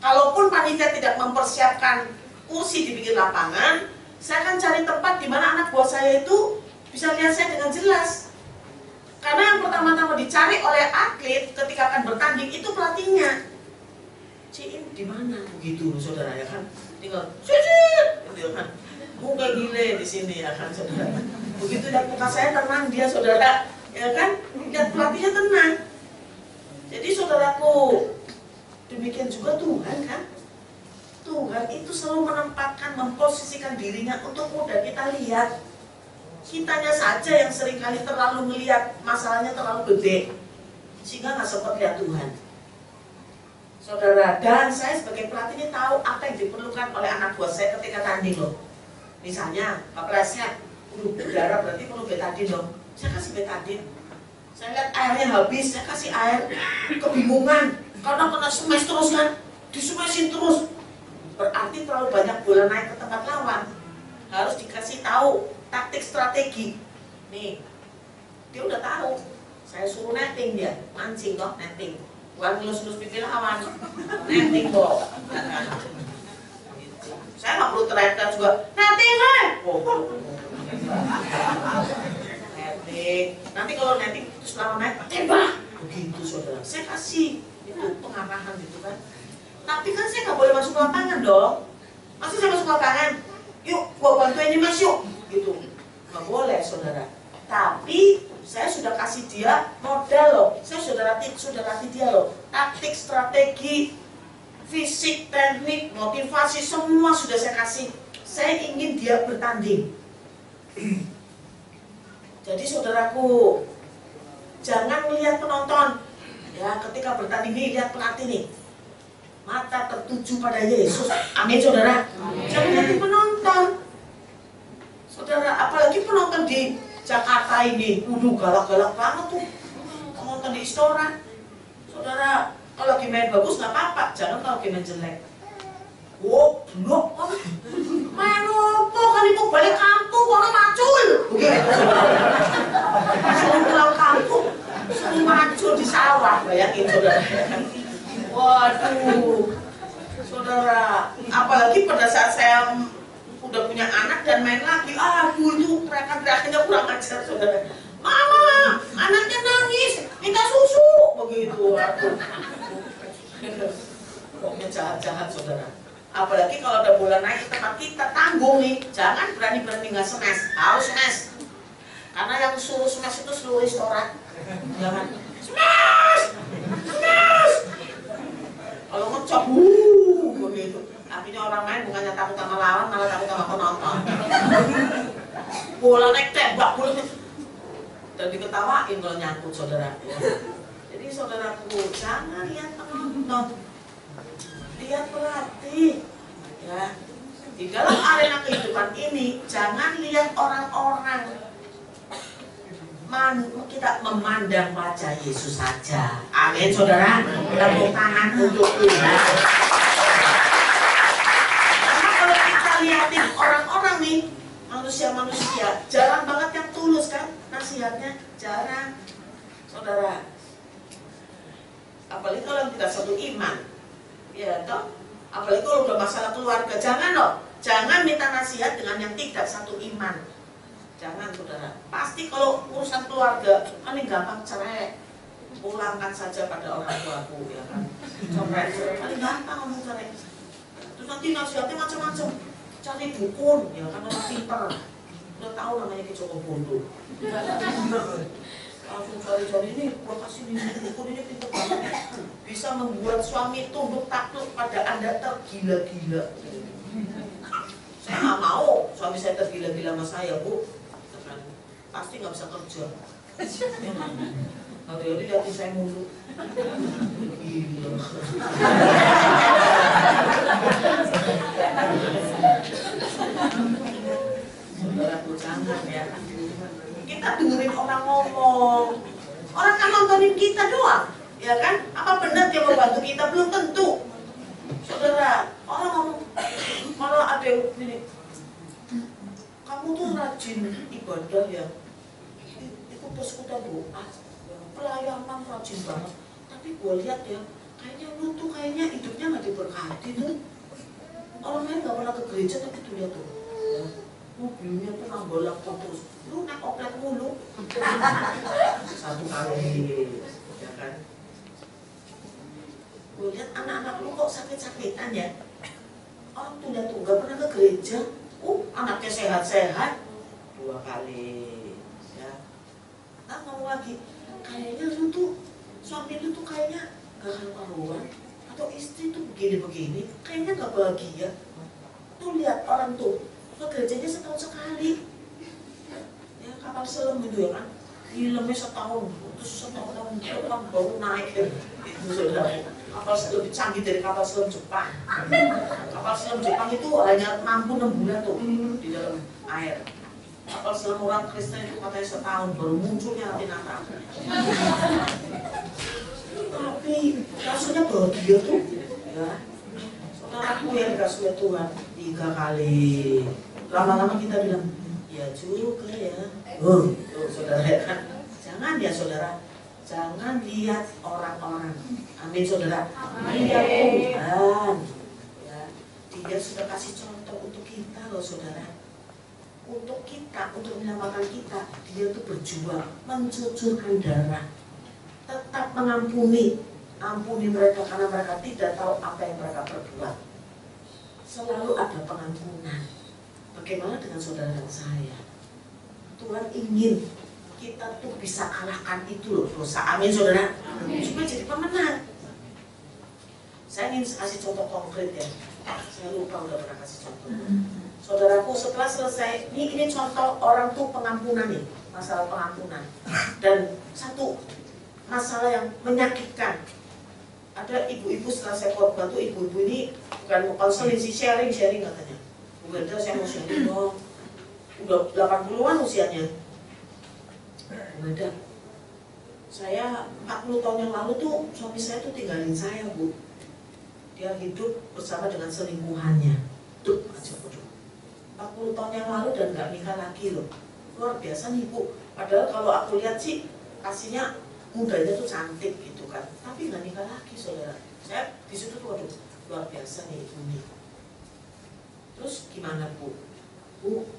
Kalaupun panitia tidak mempersiapkan kursi di pinggir lapangan, saya akan cari tempat di mana anak buah saya itu bisa lihat saya dengan jelas. Karena yang pertama-tama dicari oleh atlet ketika akan bertanding itu pelatihnya. Cik, di mana begitu, saudara, ya kan? Tinggal cicit, gitu kan? Muka gile di sini, ya kan, saudara. Begitu lihat muka saya tenang dia, saudara, ya kan? Lihat pelatihnya tenang. Jadi saudaraku, demikian juga Tuhan kan? Tuhan itu selalu menempatkan, memposisikan dirinya untuk mudah kita lihat. Kitanya saja yang seringkali terlalu melihat masalahnya terlalu gede, sehingga nggak sempat lihat Tuhan. Saudara, dan saya sebagai pelatih ini tahu apa yang diperlukan oleh anak buah saya ketika tanding loh. Misalnya, kepleset, udara berarti perlu betadin dong. Saya kasih betadin. Saya lihat airnya habis, saya kasih air. Kebingungan, karena kena smash terus kan, dismashin terus. Berarti terlalu banyak bola naik ke tempat lawan. Harus dikasih tahu taktik strategi. Nih, dia udah tahu. Saya suruh netting dia, mancing toh, netting. Bukan ngelus-ngelus pipi lawan, netting toh. Saya nggak perlu teriak juga, netting nih. Netting. Nanti kalau netting terus lawan naik, tembak. Begitu saudara. Saya kasih itu pengarahan gitu kan. Tapi kan saya nggak boleh masuk lapangan dong. Masa saya masuk lapangan? Yuk, gua bantuin ini mas yuk. Gitu. Nggak boleh saudara. Tapi saya sudah kasih dia modal loh. Saya sudah latih dia loh. Taktik, strategi, fisik, teknik, motivasi, semua sudah saya kasih. Saya ingin dia bertanding. Jadi saudaraku, jangan melihat penonton. Ya, ketika bertanding nih, lihat pelatih nih. Mata tertuju pada Yesus. Amin saudara. Amin. Jangan lihat penonton. Saudara, apalagi penonton di Jakarta ini, galak-galak banget tuh. Penonton di Istora. Saudara, kalau lagi main bagus nggak apa-apa, jangan kalau lagi main jelek. Oh, blok, main apa kan itu balik kampung, orang macul. Suruh pulang kampung, suruh macul di sawah, bayangin saudara. Waduh, saudara, apalagi pada saat saya udah punya anak dan main lagi, aduh itu teriakan-teriakannya kurang ajar saudara. Mama, anaknya nangis, minta susu, begitu. Aduh, pokoknya jahat-jahat saudara. Apalagi kalau ada bola naik ke tempat kita, tanggung nih, jangan berani-berani nggak smash, harus smash. Karena yang suruh smash itu seluruh restoran. Jangan smash, smash. Kalau ngecop, begitu. Akhirnya orang main bukannya takut sama lawan, malah takut sama penonton. Bola naik tembak, bola naik. Dan diketawain kalau nyangkut saudara. Jadi saudaraku, jangan lihat penonton, lihat pelatih. Ya, di dalam arena kehidupan ini, jangan lihat orang-orang. Kita memandang wajah Yesus saja. Amin saudara. Tepuk tangan untuk Tuhan. Karena kalau kita lihatin orang-orang nih, manusia-manusia nasihat dengan yang tidak satu iman. Jangan saudara. Pasti kalau urusan keluarga paling gampang cerai. Pulangkan saja pada orang tuaku, ya kan. Cerai paling gampang ngomong cerai. Terus nanti nasihatnya macam-macam. Cari dukun, ya kan, orang pintar. Udah tahu namanya Ki Joko Bondo. Langsung cari-cari ini, gua kasih ini dukun ini pintar banget. Bisa membuat suami tunduk takluk pada Anda tergila-gila. Saya nggak mau suami saya tergila-gila sama saya, Bu. Pasti nggak bisa kerja. Hari-hari lihatin saya mulu. Gila. Saudaraku, jangan ya. Kita dengerin orang ngomong. Orang kan nontonin kita doang, ya kan? Apa benar dia membantu kita? Belum tentu. Saudara, orang ngomong, malah ada yang gini, kamu tuh rajin ibadah ya. Itu bosku udah doa, pelayanan rajin banget. Tapi gue lihat ya, kayaknya lu tuh kayaknya hidupnya nggak diberkati tuh. Orang lain nggak pernah ke gereja tapi tuh lihat tuh, ya, mobilnya tuh nambah terus. Lu naik oplet mulu. Satu kali, ya kan? Gue lihat anak-anak lu kok sakit-sakitan ya. Orang tuh lihat tuh nggak pernah ke gereja. Anaknya sehat-sehat 2 kali, ya. Nah ngomong lagi, kayaknya lu tuh suami lu tuh kayaknya gak karuan atau istri tuh begini-begini, kayaknya gak bahagia. Tuh lihat orang tuh ke gerejanya setahun sekali, ya kapal selam gitu ya kan, filmnya setahun, terus setahun depan baru naik itu saudara. Kapal selam lebih canggih dari kapal selam Jepang. Kapal selam Jepang itu hanya mampu 6 bulan tuh di dalam air. Kapal selam orang Kristen itu katanya setahun baru munculnya nanti Natal. Tapi rasanya bahagia tuh, ya. Saudaraku yang dikasih Tuhan 3 kali. Lama-lama kita bilang, ya juga ya. Saudara kan, jangan ya saudara. Jangan lihat orang-orang. Amin saudara. Lihat Tuhan. Ya, Dia sudah kasih contoh untuk kita loh saudara. Untuk kita, untuk menyelamatkan kita, Dia tuh berjuang, mencucurkan darah, tetap mengampuni. Ampuni mereka karena mereka tidak tahu apa yang mereka perbuat. Selalu ada pengampunan. Bagaimana dengan saudara dan saya? Tuhan ingin kita tuh bisa kalahkan itu loh dosa. Amin saudara. Supaya jadi pemenang. Saya ingin kasih contoh konkret ya. Saya lupa udah pernah kasih contoh. Saudaraku, setelah selesai, ini contoh orang tuh pengampunan nih, masalah pengampunan. Dan satu masalah yang menyakitkan. Ada ibu-ibu setelah saya khotbah tuh, ibu-ibu ini bukan mau konseling sih, sharing katanya. Bu Wenda, saya mau sharing dong. Udah 80-an usianya. Bu Wenda, saya 40 tahun yang lalu tuh suami saya tuh tinggalin saya, Bu. Dia hidup bersama dengan selingkuhannya. Tuh aja, Bu. 40 tahun yang lalu dan gak nikah lagi loh. Luar biasa nih Bu. Padahal kalau aku lihat sih aslinya mudanya tuh cantik gitu kan. Tapi gak nikah lagi saudara. Saya disitu tuh waduh, luar biasa nih ini. Terus gimana Bu? Bu,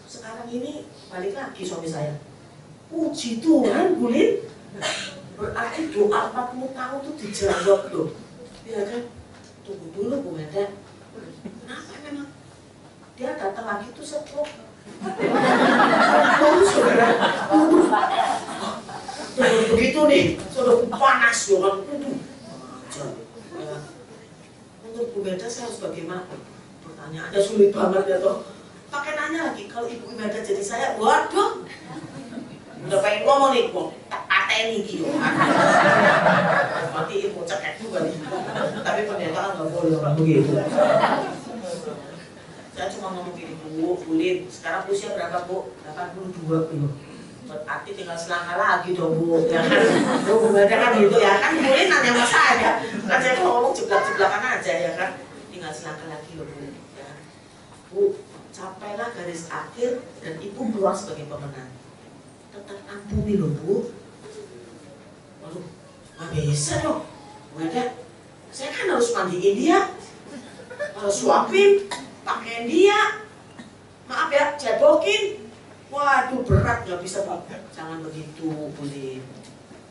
sekarang ini balik lagi suami saya. Puji Tuhan Bu Lin. Berarti doa 40 tahun tuh dijawab loh. Ya kan? Tunggu dulu Bu Wenda. Kenapa memang? Dia datang lagi tuh stroke. Saudara, begitu nih, sudah panas ya kan. Menurut Bu Wenda saya harus bagaimana? Pertanyaannya sulit banget ya toh. Pakai nanya lagi, kalau Ibu Wenda jadi saya, waduh, udah pengen ngomong nih, kok pateni gitu. Mati ilmu cekek juga nih. Tapi pendeta nggak boleh orang begitu. Saya cuma ngomong gini, Bu Lin, sekarang usia berapa Bu? 82 gitu. Berarti tinggal selangkah lagi dong Bu. Ya kan? Bu Wenda kan gitu ya kan, Bu Lin nanya sama saya. Kan saya ngomong jeblak-jeblakan aja ya kan. Tinggal selangkah lagi loh Bu. Ya. Bu, capailah garis akhir dan Ibu keluar sebagai pemenang. Tetap ampuni loh Bu. Waduh, nggak bisa dong. Wenda, saya kan harus mandiin dia, harus suapin, pakaian dia, maaf ya, cebokin. Waduh berat, nggak bisa Bapak. Jangan begitu, Budi.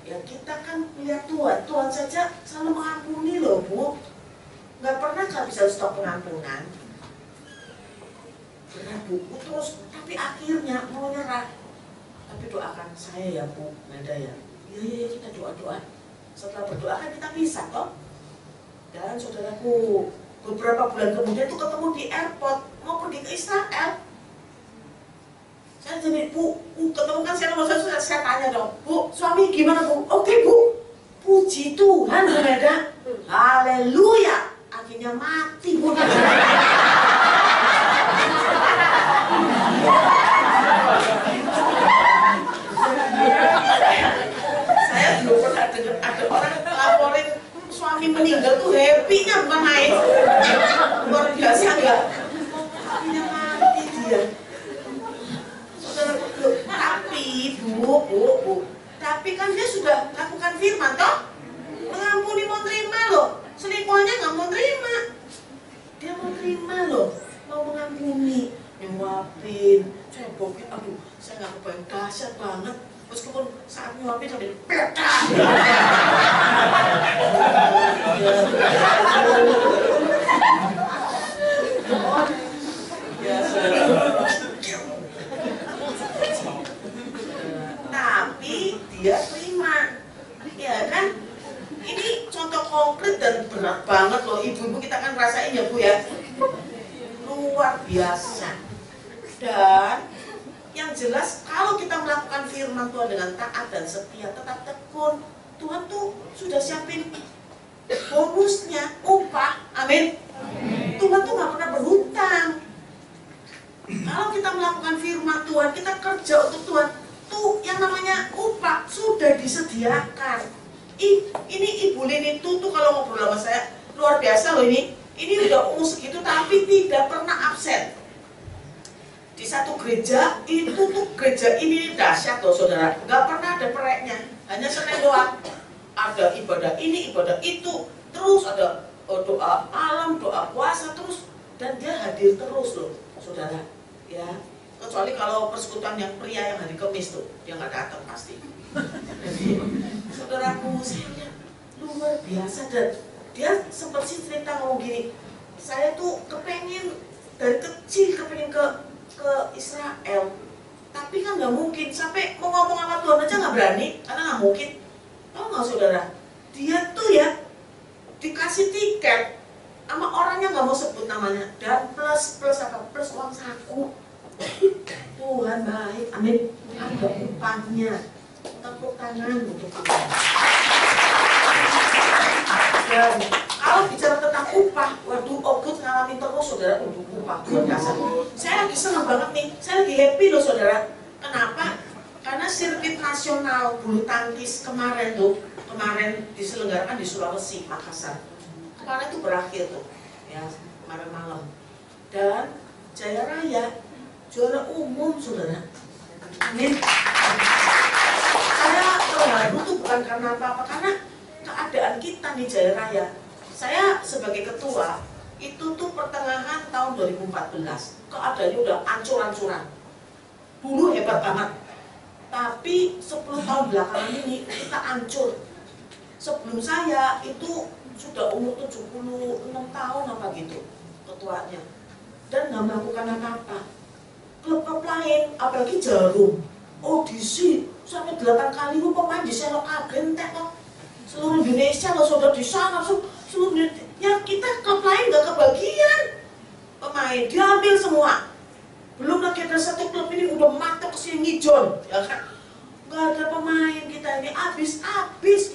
Ya kita kan lihat Tuhan, Tuhan saja selalu mengampuni loh Bu. Nggak pernah bisa stop pengampunan. Berat Bu, terus tapi akhirnya mau nyerah. Tapi doakan saya ya Bu, Nada ya. Iya kita doa-doa. Setelah berdoa kan kita bisa toh. Dan saudaraku, beberapa bulan kemudian tuh ketemu di airport, mau pergi ke Israel. Saya jadi Bu, ketemu kan saya nomor satu, saya tanya dong, Bu, suami gimana Bu? Oke Bu, puji Tuhan Nada. Haleluya. Akhirnya mati Bu. Saya belum pernah dengar ada orang laporin suami meninggal tuh happy-nya bukan main. Luar biasa enggak? Akhirnya mati dia. Tapi Bu, tapi kan dia sudah lakukan firman toh, mengampuni, mau terima loh, selingkuhannya nggak mau terima, dia mau terima loh, mau mengampuni, nyuapin, cebokin, aduh, saya nggak kebayang, dahsyat banget, meskipun saat nyuapin sampai pedak. Tapi dia terima, ya kan? Ini contoh konkret dan berat banget loh, ibu-ibu kita kan rasain ya Bu ya, luar biasa. Dan yang jelas kalau kita melakukan firman Tuhan dengan taat dan setia, tetap tekun, Tuhan tuh sudah siapin bonusnya, upah, amin. Tuhan tuh gak pernah berhutang. Kalau kita melakukan firman Tuhan, kita kerja untuk Tuhan, tuh yang namanya upah sudah disediakan. Ini Ibu Lini tuh kalau ngobrol sama saya luar biasa loh ini. Ini udah umur segitu tapi tidak pernah absen. Di satu gereja itu tuh gereja ini dahsyat loh saudara. Gak pernah ada pereknya. Hanya Senin doang. Ada ibadah ini, ibadah itu. Terus ada doa malam, doa puasa terus. Dan dia hadir terus loh saudara. Ya. Kecuali kalau persekutuan yang pria yang hari Kamis tuh, dia nggak datang pasti. Jadi, saudaraku, saya lihat luar biasa dan dia sempat sih cerita ngomong gini, saya tuh kepengen dari kecil kepengen ke Israel, tapi kan nggak mungkin sampai mau ngomong sama Tuhan aja nggak berani karena nggak mungkin. Tahu nggak saudara? Dia tuh ya dikasih tiket sama orangnya nggak mau sebut namanya dan plus uang saku. Tuhan baik, amin. Ada upahnya. Tepuk tangan untuk Tuhan. Dan kalau bicara tentang upah, waduh, Obut ngalamin terus saudara untuk upah luar biasa. Saya lagi senang banget nih, saya lagi happy loh saudara. Kenapa? Karena sirkuit nasional bulu tangkis kemarin diselenggarakan di Sulawesi, Makassar. Kemarin itu berakhir tuh, ya kemarin malam. Dan Jaya Raya juara umum saudara, amin. Saya terharu tuh bukan karena apa-apa, karena keadaan kita di Jaya Raya. Saya sebagai ketua itu tuh pertengahan tahun 2014 keadaannya udah ancur-ancuran. Dulu hebat banget, tapi 10 tahun belakangan ini kita hancur. Sebelum saya itu sudah umur 76 tahun apa gitu ketuanya, dan nggak melakukan apa-apa. Klub-klub lain, apalagi Jarum, audisi sampai 8 kali lu pemain di Selok Kabentek loh. Seluruh Indonesia loh saudara di sana, seluruh Indonesia. Ya kita klub lain gak kebagian pemain, diambil semua. Belum lagi ada satu klub ini udah matok kesini ngijon, ya kan? Gak ada pemain kita ini, habis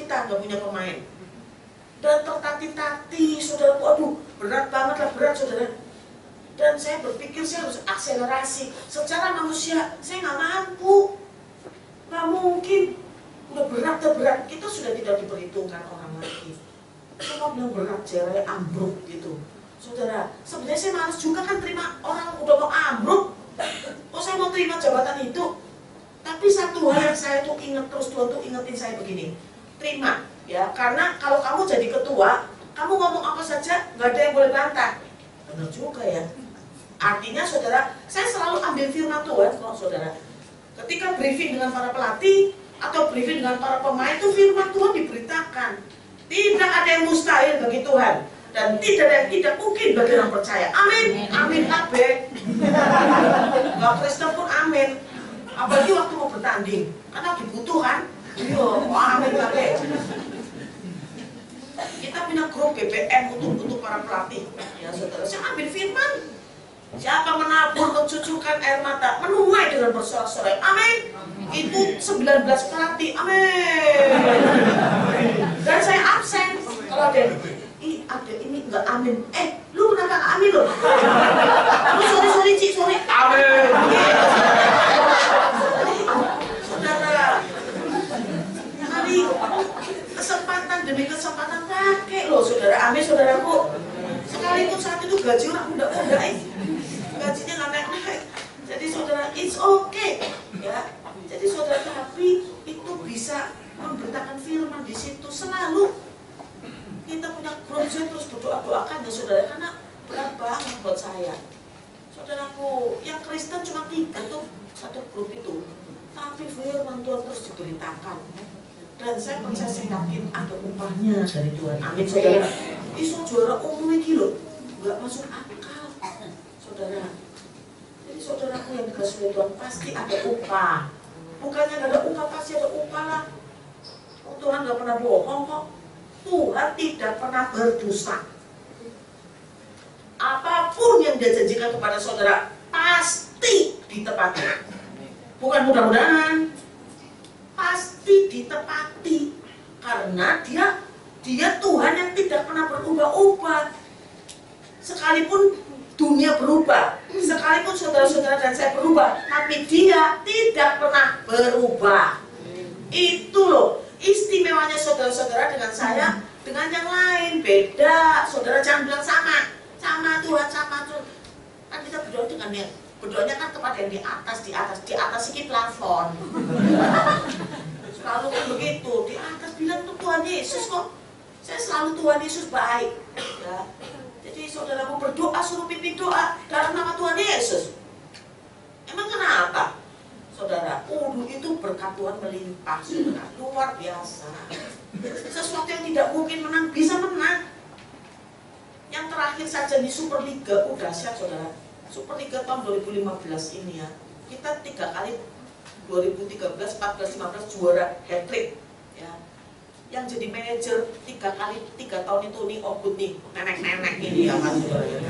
kita gak punya pemain. Dan tertati-tati saudara, aduh berat banget lah, berat saudara. Dan saya berpikir saya harus akselerasi. Secara manusia saya nggak mampu, nggak mungkin. Udah berat, kita sudah tidak diperhitungkan orang lagi. Cuma bilang berat, Jaya ambruk gitu. Saudara, sebenarnya saya males juga kan terima orang udah mau ambruk. Kok saya mau terima jabatan itu? Tapi satu hal yang saya tuh ingat terus, Tuhan tuh ingetin saya begini, terima ya, karena kalau kamu jadi ketua, kamu ngomong apa saja nggak ada yang boleh bantah. Benar juga ya. Artinya saudara, saya selalu ambil firman Tuhan kok saudara. Ketika briefing dengan para pelatih atau briefing dengan para pemain itu firman Tuhan diberitakan. Tidak ada yang mustahil bagi Tuhan dan tidak ada yang tidak mungkin bagi orang percaya. Amin, amin kabeh. Gak Kristen pun amin. Apalagi waktu mau bertanding, karena dibutuhkan. Yo, amin kabeh. Kita punya grup BBM untuk para pelatih. Ya saudara, saya ambil firman. Siapa menabur mencucurkan air mata, menuai dengan bersorak-sorai. Amin. Itu 19 pelatih. Amin. Dan saya absen. Kalau ada ini enggak amin. Lu kenapa enggak amin loh? Lu sorry Cik, sorry. Amin. Saudara, hari kesempatan demi kesempatan pakai loh saudara. Amin saudaraku. Sekalipun saat itu gaji orang muda-muda gajinya nggak naik-naik. Jadi saudara, it's okay, ya. Jadi saudara, tapi itu bisa memberitakan firman di situ selalu. Kita punya grup, saya terus berdoa-doakan ya saudara, karena berat banget buat saya. Saudaraku, yang Kristen cuma 3 tuh satu grup itu, tapi firman Tuhan terus diberitakan. Dan saya percaya, saya yakin ada upahnya dari Tuhan. Amin saudara. Isu juara umum ini loh, nggak masuk akal, saudara. Jadi saudaraku yang dikasih Tuhan pasti ada upah. Bukannya nggak ada upah, pasti ada upah lah. Tuhan nggak pernah bohong kok. Tuhan tidak pernah berdusta. Apapun yang dia janjikan kepada saudara pasti ditepati. Bukan mudah-mudahan, pasti ditepati. Karena dia Tuhan yang tidak pernah berubah-ubah. Sekalipun dunia berubah, sekalipun saudara-saudara dan saya berubah, tapi dia tidak pernah berubah. Itu loh istimewanya saudara-saudara dengan saya, dengan yang lain beda. Saudara jangan bilang sama Tuhan, sama Tuhan. Kan kita berdoa dengan yang berdoanya kan kepada yang di atas ini plafon. Selalu kan begitu, di atas bilang tuh Tuhan Yesus kok. Saya selalu Tuhan Yesus baik, ya. Jadi saudara mau berdoa, suruh pimpin doa dalam nama Tuhan Yesus. Emang kenapa? Saudara, itu berkat Tuhan melimpah, saudara. Luar biasa. Sesuatu yang tidak mungkin menang, bisa menang. Yang terakhir saja di Superliga, dahsyat saudara. Superliga tahun 2015 ini ya, kita 3 kali 2013, 14, 15 juara hat-trick ya. Yang jadi manajer 3 tahun itu nih Obut nih, nenek-nenek ini ya kan saudara ya.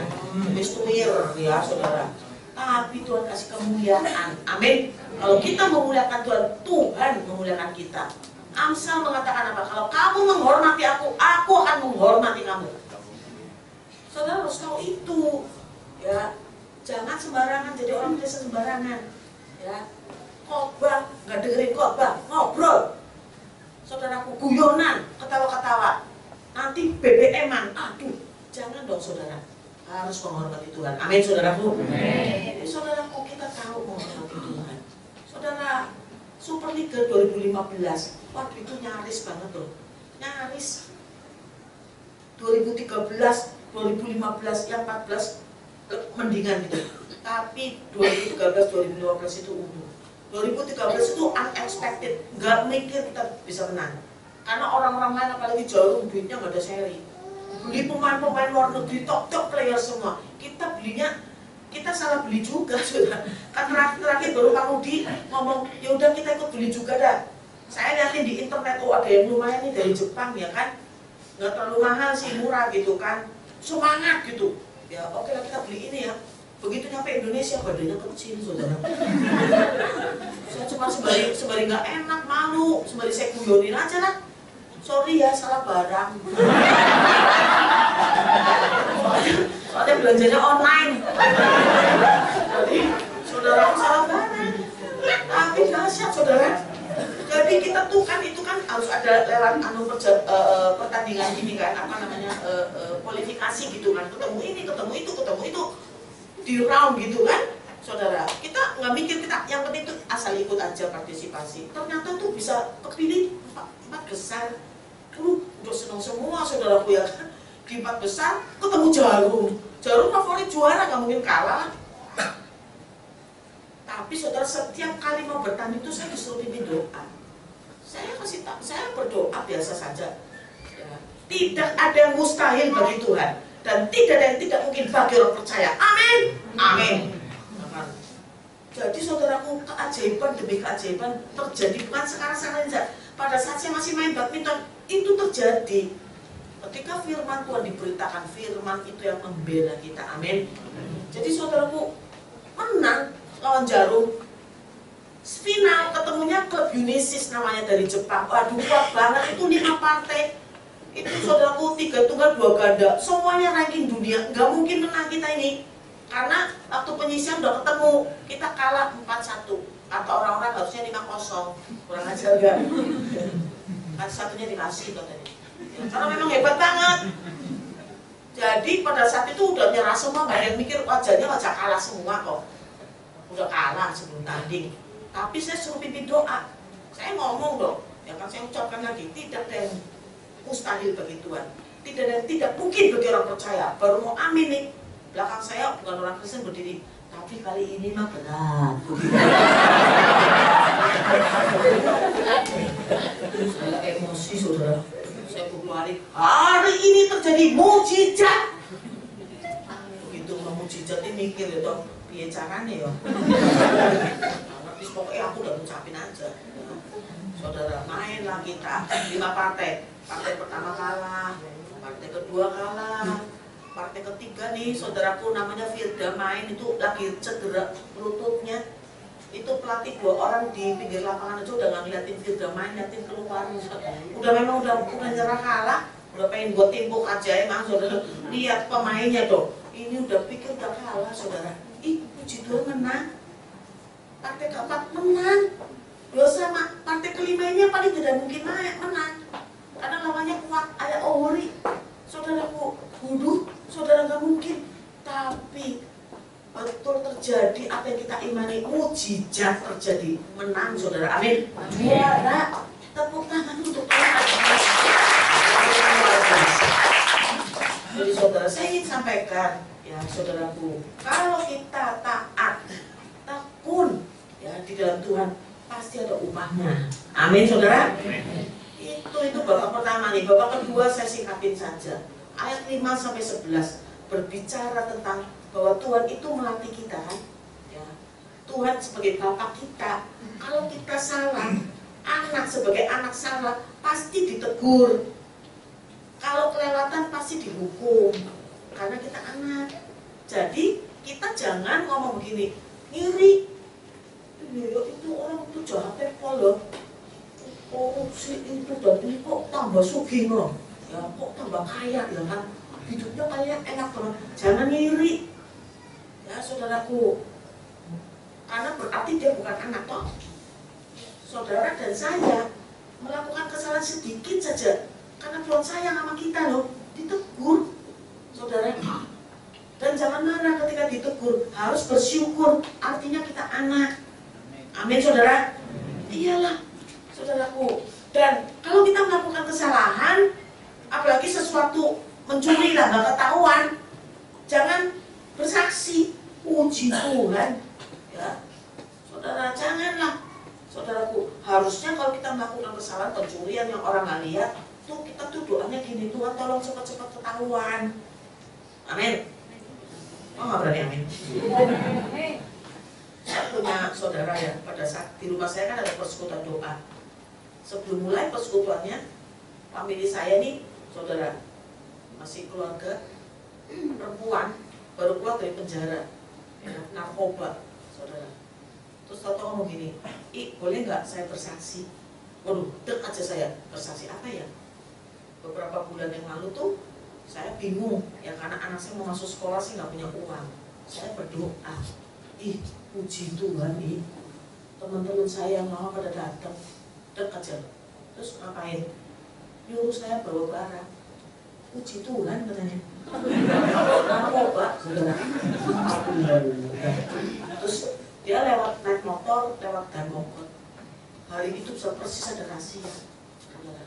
Mistuir ya saudara. Tapi Tuhan kasih kemuliaan, amin. Kalau kita memuliakan Tuhan, Tuhan memuliakan kita. Amsal mengatakan apa? Kalau kamu menghormati aku akan menghormati kamu. Saudara harus tahu itu ya. Jangan sembarangan jadi orang Kristen sembarangan ya. Khotbah, nggak dengerin khotbah, ngobrol. Saudaraku guyonan, ketawa-ketawa. Nanti BBM-an, aduh, jangan dong saudara. Harus menghormati Tuhan. Amin saudaraku. Jadi saudaraku kita tahu menghormati Tuhan. Saudara, Superliga 2015, waktu itu nyaris banget loh. Nyaris. 2013, 2015, yang 14 mendingan gitu. Tapi 2013, 2015 itu unggul. 2013 itu unexpected, nggak mikir kita bisa menang. Karena orang-orang lain apalagi Jarum duitnya nggak ada seri. Beli pemain-pemain luar negeri, top player semua. Kita belinya, kita salah beli juga sudah. Kan terakhir baru Pak Rudi ngomong, ya udah kita ikut beli juga dah. Saya lihatin di internet, oh ada yang lumayan nih dari Jepang ya kan, nggak terlalu mahal sih, murah gitu kan, semangat gitu. Ya oke lah kita beli ini ya. Begitu nyampe Indonesia badannya kecil saudara. Saya cuma sembari nggak enak, malu, sembari saya guyonin aja lah. Sorry ya salah barang. Soalnya belanjanya online. Jadi saudara salah barang. Tapi dahsyat saudara. Jadi kita tuh kan itu kan harus ada lewat pertandingan ini kan apa namanya kualifikasi gitu kan, ketemu ini ketemu itu di round gitu kan saudara. Kita nggak mikir, kita yang penting itu asal ikut aja partisipasi. Ternyata tuh bisa kepilih 4 besar. Udah senang semua saudaraku ya kan. Di 4 besar ketemu Jarum favorit juara, nggak mungkin kalah. Tapi saudara, setiap kali mau bertanding itu saya disuruh pimpin doa. Saya berdoa biasa saja. Ya. Tidak ada yang mustahil bagi Tuhan, dan tidak ada yang tidak mungkin bagi orang percaya. Amin. Amin. Jadi saudaraku, keajaiban demi keajaiban terjadi, bukan sekarang saja. Pada saat saya masih main badminton, itu terjadi. Ketika firman Tuhan diberitakan, firman itu yang membela kita. Amin. Jadi saudaraku, menang lawan Jarum. Final ketemunya klub Unisys namanya dari Jepang. Waduh, kuat banget, itu 5 partai. Itu saudaraku 3 tunggal 2 ganda. Semuanya ranking dunia. Nggak mungkin menang kita ini. Karena waktu penyisian udah ketemu, kita kalah 4-1. Kata orang-orang harusnya 5-0. Kurang ajar gak? Kan satunya dikasih katanya. Ya, karena memang hebat banget. Jadi pada saat itu udah nyerah semua, gak ada yang mikir wajahnya wajah kalah semua kok. Udah kalah sebelum tanding. Tapi saya suruh pimpin doa. Saya ngomong dong, ya kan saya ucapkan lagi, tidak ada yang mustahil bagi Tuhan. Tidak ada yang tidak mungkin bagi orang percaya. Baru mau amin nih. Belakang saya bukan orang Kristen berdiri, tapi kali ini mah benar. Saya emosi saudara. Saya berbalik. Hari ini terjadi mukjizat. Begitu mukjizat ini mikir ya toh, piye carane ya. Terus pokoknya aku udah ngucapin aja. Saudara, main lagi kita 5 partai. Partai pertama kalah, partai kedua kalah. Partai ketiga nih, saudaraku namanya Firda main itu lagi cedera lututnya. Itu pelatih 2 orang di pinggir lapangan aja udah gak ngeliatin Firda main, ngeliatin keluar. Udah memang udah nyerah kalah, udah pengen gue timpuk aja emang saudara. Lihat pemainnya tuh, ini udah pikir udah kalah saudara. Ih, puji Tuhan menang. Partai keempat menang. Sama partai kelima ini paling tidak mungkin menang. Karena lawannya kuat, ada Ori. Saudaraku, waduh, saudara nggak mungkin. Tapi betul terjadi apa yang kita imani, mukjizat terjadi, menang saudara. Amin. Juara. Tepuk tangan untuk Tuhan. Jadi saudara, saya ingin sampaikan ya saudaraku, kalau kita taat, tekun ya di dalam Tuhan, pasti ada upahnya. Amin saudara. Itu babak pertama nih. Babak kedua saya singkatin saja. Ayat 5-11 berbicara tentang bahwa Tuhan itu melatih kita kan ya. Tuhan sebagai Bapa kita, kalau kita salah, anak sebagai anak salah pasti ditegur. Kalau kelewatan pasti dihukum, karena kita anak. Jadi kita jangan ngomong begini, ngiri, itu orang itu jahatnya polo, korupsi itu dan ini kok tambah sugih loh, ya kok tambah kaya ya kan, hidupnya kayak enak banget. Jangan ngiri ya saudaraku, karena berarti dia bukan anak toh. Saudara dan saya melakukan kesalahan sedikit saja, karena Tuhan sayang sama kita loh, ditegur saudara. Dan jangan marah ketika ditegur, harus bersyukur, artinya kita anak. Amin saudara. Iyalah saudaraku. Dan kalau kita melakukan kesalahan, apalagi sesuatu mencuri lah, nggak ketahuan, jangan bersaksi, puji Tuhan ya saudara. Janganlah saudaraku. Harusnya kalau kita melakukan kesalahan, pencurian yang orang nggak lihat, tuh kita tuh doanya gini, Tuhan tolong cepat-cepat ketahuan. Amin. Oh nggak berani amin. Saya punya saudara ya, pada saat di rumah saya kan ada persekutuan doa. Sebelum mulai persekutuannya, famili saya nih saudara, masih keluarga perempuan, baru keluar dari penjara ya, narkoba saudara. Terus tau ngomong gini, boleh nggak saya bersaksi? Waduh, dek aja saya, bersaksi apa ya? Beberapa bulan yang lalu tuh saya bingung ya, karena anak saya mau masuk sekolah sih nggak punya uang. Saya berdoa, puji Tuhan teman-teman saya yang lama pada datang, dek aja. Terus ngapain? Nyuruh saya bawa barang. Puji Tuhan katanya. Narkoba saudara. Terus dia lewat naik motor, lewat dan mogok. Hari itu bisa persis ada rahasia saudara.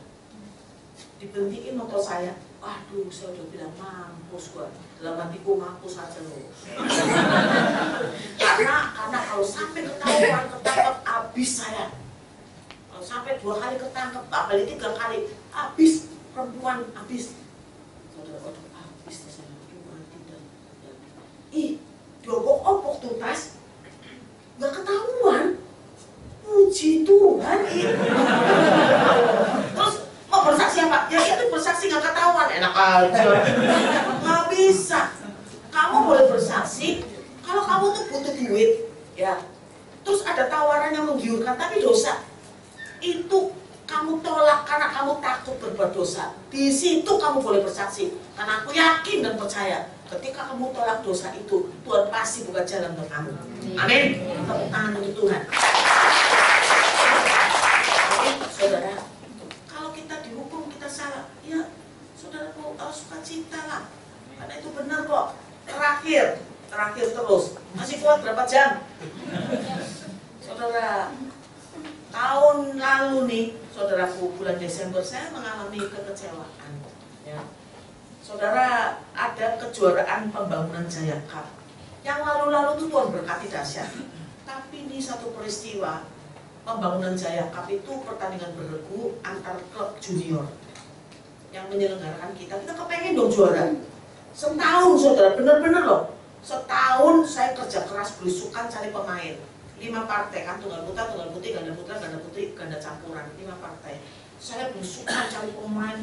diberhentiin motor saya. Waduh, saya udah bilang mampus gua. Dalam hatiku mampus aja loh. karena kalau sampai ketahuan, ketangkep, habis saya. Kalau sampai 2 kali ketangkep, apalagi 3 kali, habis perempuan, habis. Saudara, waduh, habis saya. Tidak. Ih, diobok-obok tuntas, nggak ketahuan. Puji Tuhan. Terus mau bersaksi apa? Ya itu bersaksi nggak ketahuan, enak aja. Nggak bisa. Kamu boleh bersaksi kalau kamu tuh butuh duit, ya. Terus ada tawaran yang menggiurkan tapi dosa. Itu kamu tolak karena kamu takut berbuat dosa. Di situ kamu boleh bersaksi. Karena aku yakin dan percaya ketika kamu tolak dosa itu, Tuhan pasti buka jalan buat kamu. Amin. Tepuk tangan untuk Tuhan. Saudara, kalau kita dihukum kita salah, ya saudaraku sukacita lah, karena itu benar kok. Terakhir terus. Masih kuat berapa jam? Saudara, tahun lalu nih, saudaraku, bulan Desember saya mengalami kekecewaan. Ya, saudara, ada kejuaraan pembangunan Jaya Cup. Yang lalu-lalu itu Tuhan berkati dahsyat. Tapi ini satu peristiwa. Pembangunan Jaya Cup itu pertandingan beregu antar klub junior yang menyelenggarakan kita kepengen dong juara. Setahun saudara, bener-bener loh. Setahun saya kerja keras belusukan cari pemain. 5 partai kan, tunggal putra, tunggal putih, ganda putra, ganda putri, ganda campuran. 5 partai. Saya belusukan cari pemain,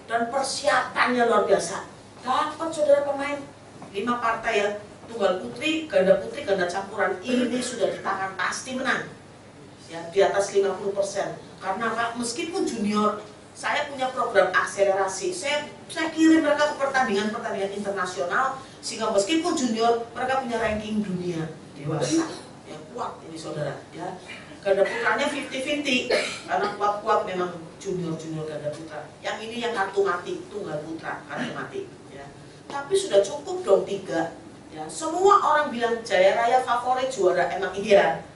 dan persiapannya luar biasa. Dapat saudara pemain 5 partai ya, tunggal putri, ganda campuran. Ini sudah di tangan, pasti menang. Ya, di atas 50%. Karena meskipun junior, saya punya program akselerasi. Saya kirim mereka ke pertandingan internasional, sehingga meskipun junior, mereka punya ranking dunia dewasa. Ya, kuat ini saudara. Ya, ganda putranya 50-50, karena kuat memang junior ganda putra. Yang ini yang kartu mati, tunggal putra kartu mati. Ya, tapi sudah cukup dong 3. Ya, semua orang bilang Jaya Raya favorit juara, emang iya.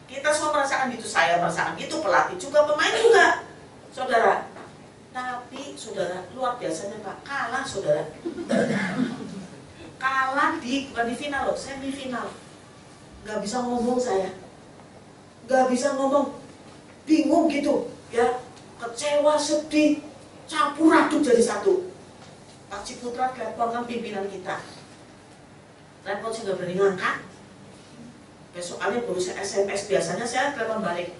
Kita semua merasakan gitu, saya merasakan gitu, pelatih juga, pemain juga, saudara. Tapi saudara, luar biasanya Pak, kalah saudara. Kalah bukan di final loh, semifinal. Gak bisa ngomong saya, gak bisa ngomong, bingung gitu, ya, kecewa, sedih, campur aduk jadi satu. Pak Ciputra teleponkan pimpinan kita, telepon saya gak berani ngangkat. Besokannya baru saya SMS, biasanya saya telepon balik.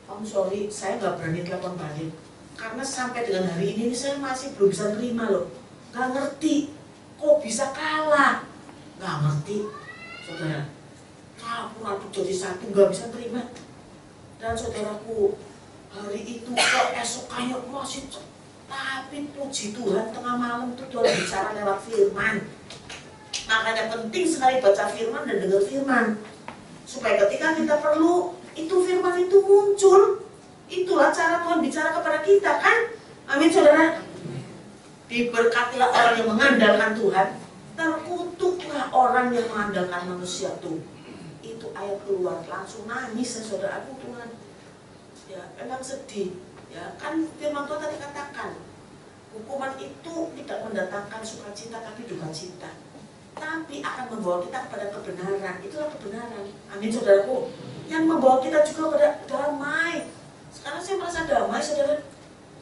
Om sorry, saya nggak berani telepon balik. Karena sampai dengan hari ini saya masih belum bisa terima loh. Nggak ngerti, kok bisa kalah. Nggak ngerti, saudara. Campur aduk jadi satu, nggak bisa terima. Dan saudaraku, hari itu kok esokannya masih. Tapi puji Tuhan, tengah malam itu Tuhan bicara lewat firman. Makanya penting sekali baca firman dan dengar firman. Supaya ketika kita perlu, itu firman itu muncul. Itulah cara Tuhan bicara kepada kita kan? Amin saudara. Diberkatilah orang yang mengandalkan Tuhan. Terkutuklah orang yang mengandalkan manusia tuh. Itu ayat keluar, langsung nangis ya saudara. Aku Tuhan, ya memang sedih. Ya kan firman Tuhan tadi katakan, hukuman itu tidak mendatangkan sukacita tapi duka cita, tapi akan membawa kita kepada kebenaran. Itulah kebenaran. Amin saudaraku. Yang membawa kita juga pada damai. Sekarang saya merasa damai saudara.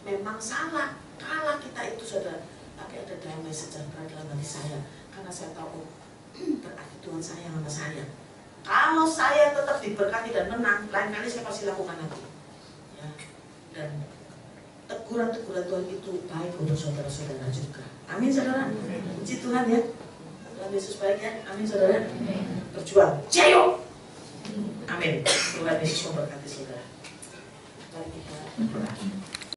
Memang salah, kalah kita itu saudara, tapi ada damai sejahtera dalam hati saya. Karena saya tahu berarti Tuhan sayang sama saya. Kalau saya tetap diberkati dan menang, lain kali saya pasti lakukan lagi. Ya. Dan teguran-teguran Tuhan itu baik untuk saudara-saudara juga. Amin saudara. Puji Tuhan ya. Tuhan Yesus baik ya. Amin saudara. Berjuang. Jayo. Amin. Tuhan Yesus memberkati saudara. Mari kita berdoa.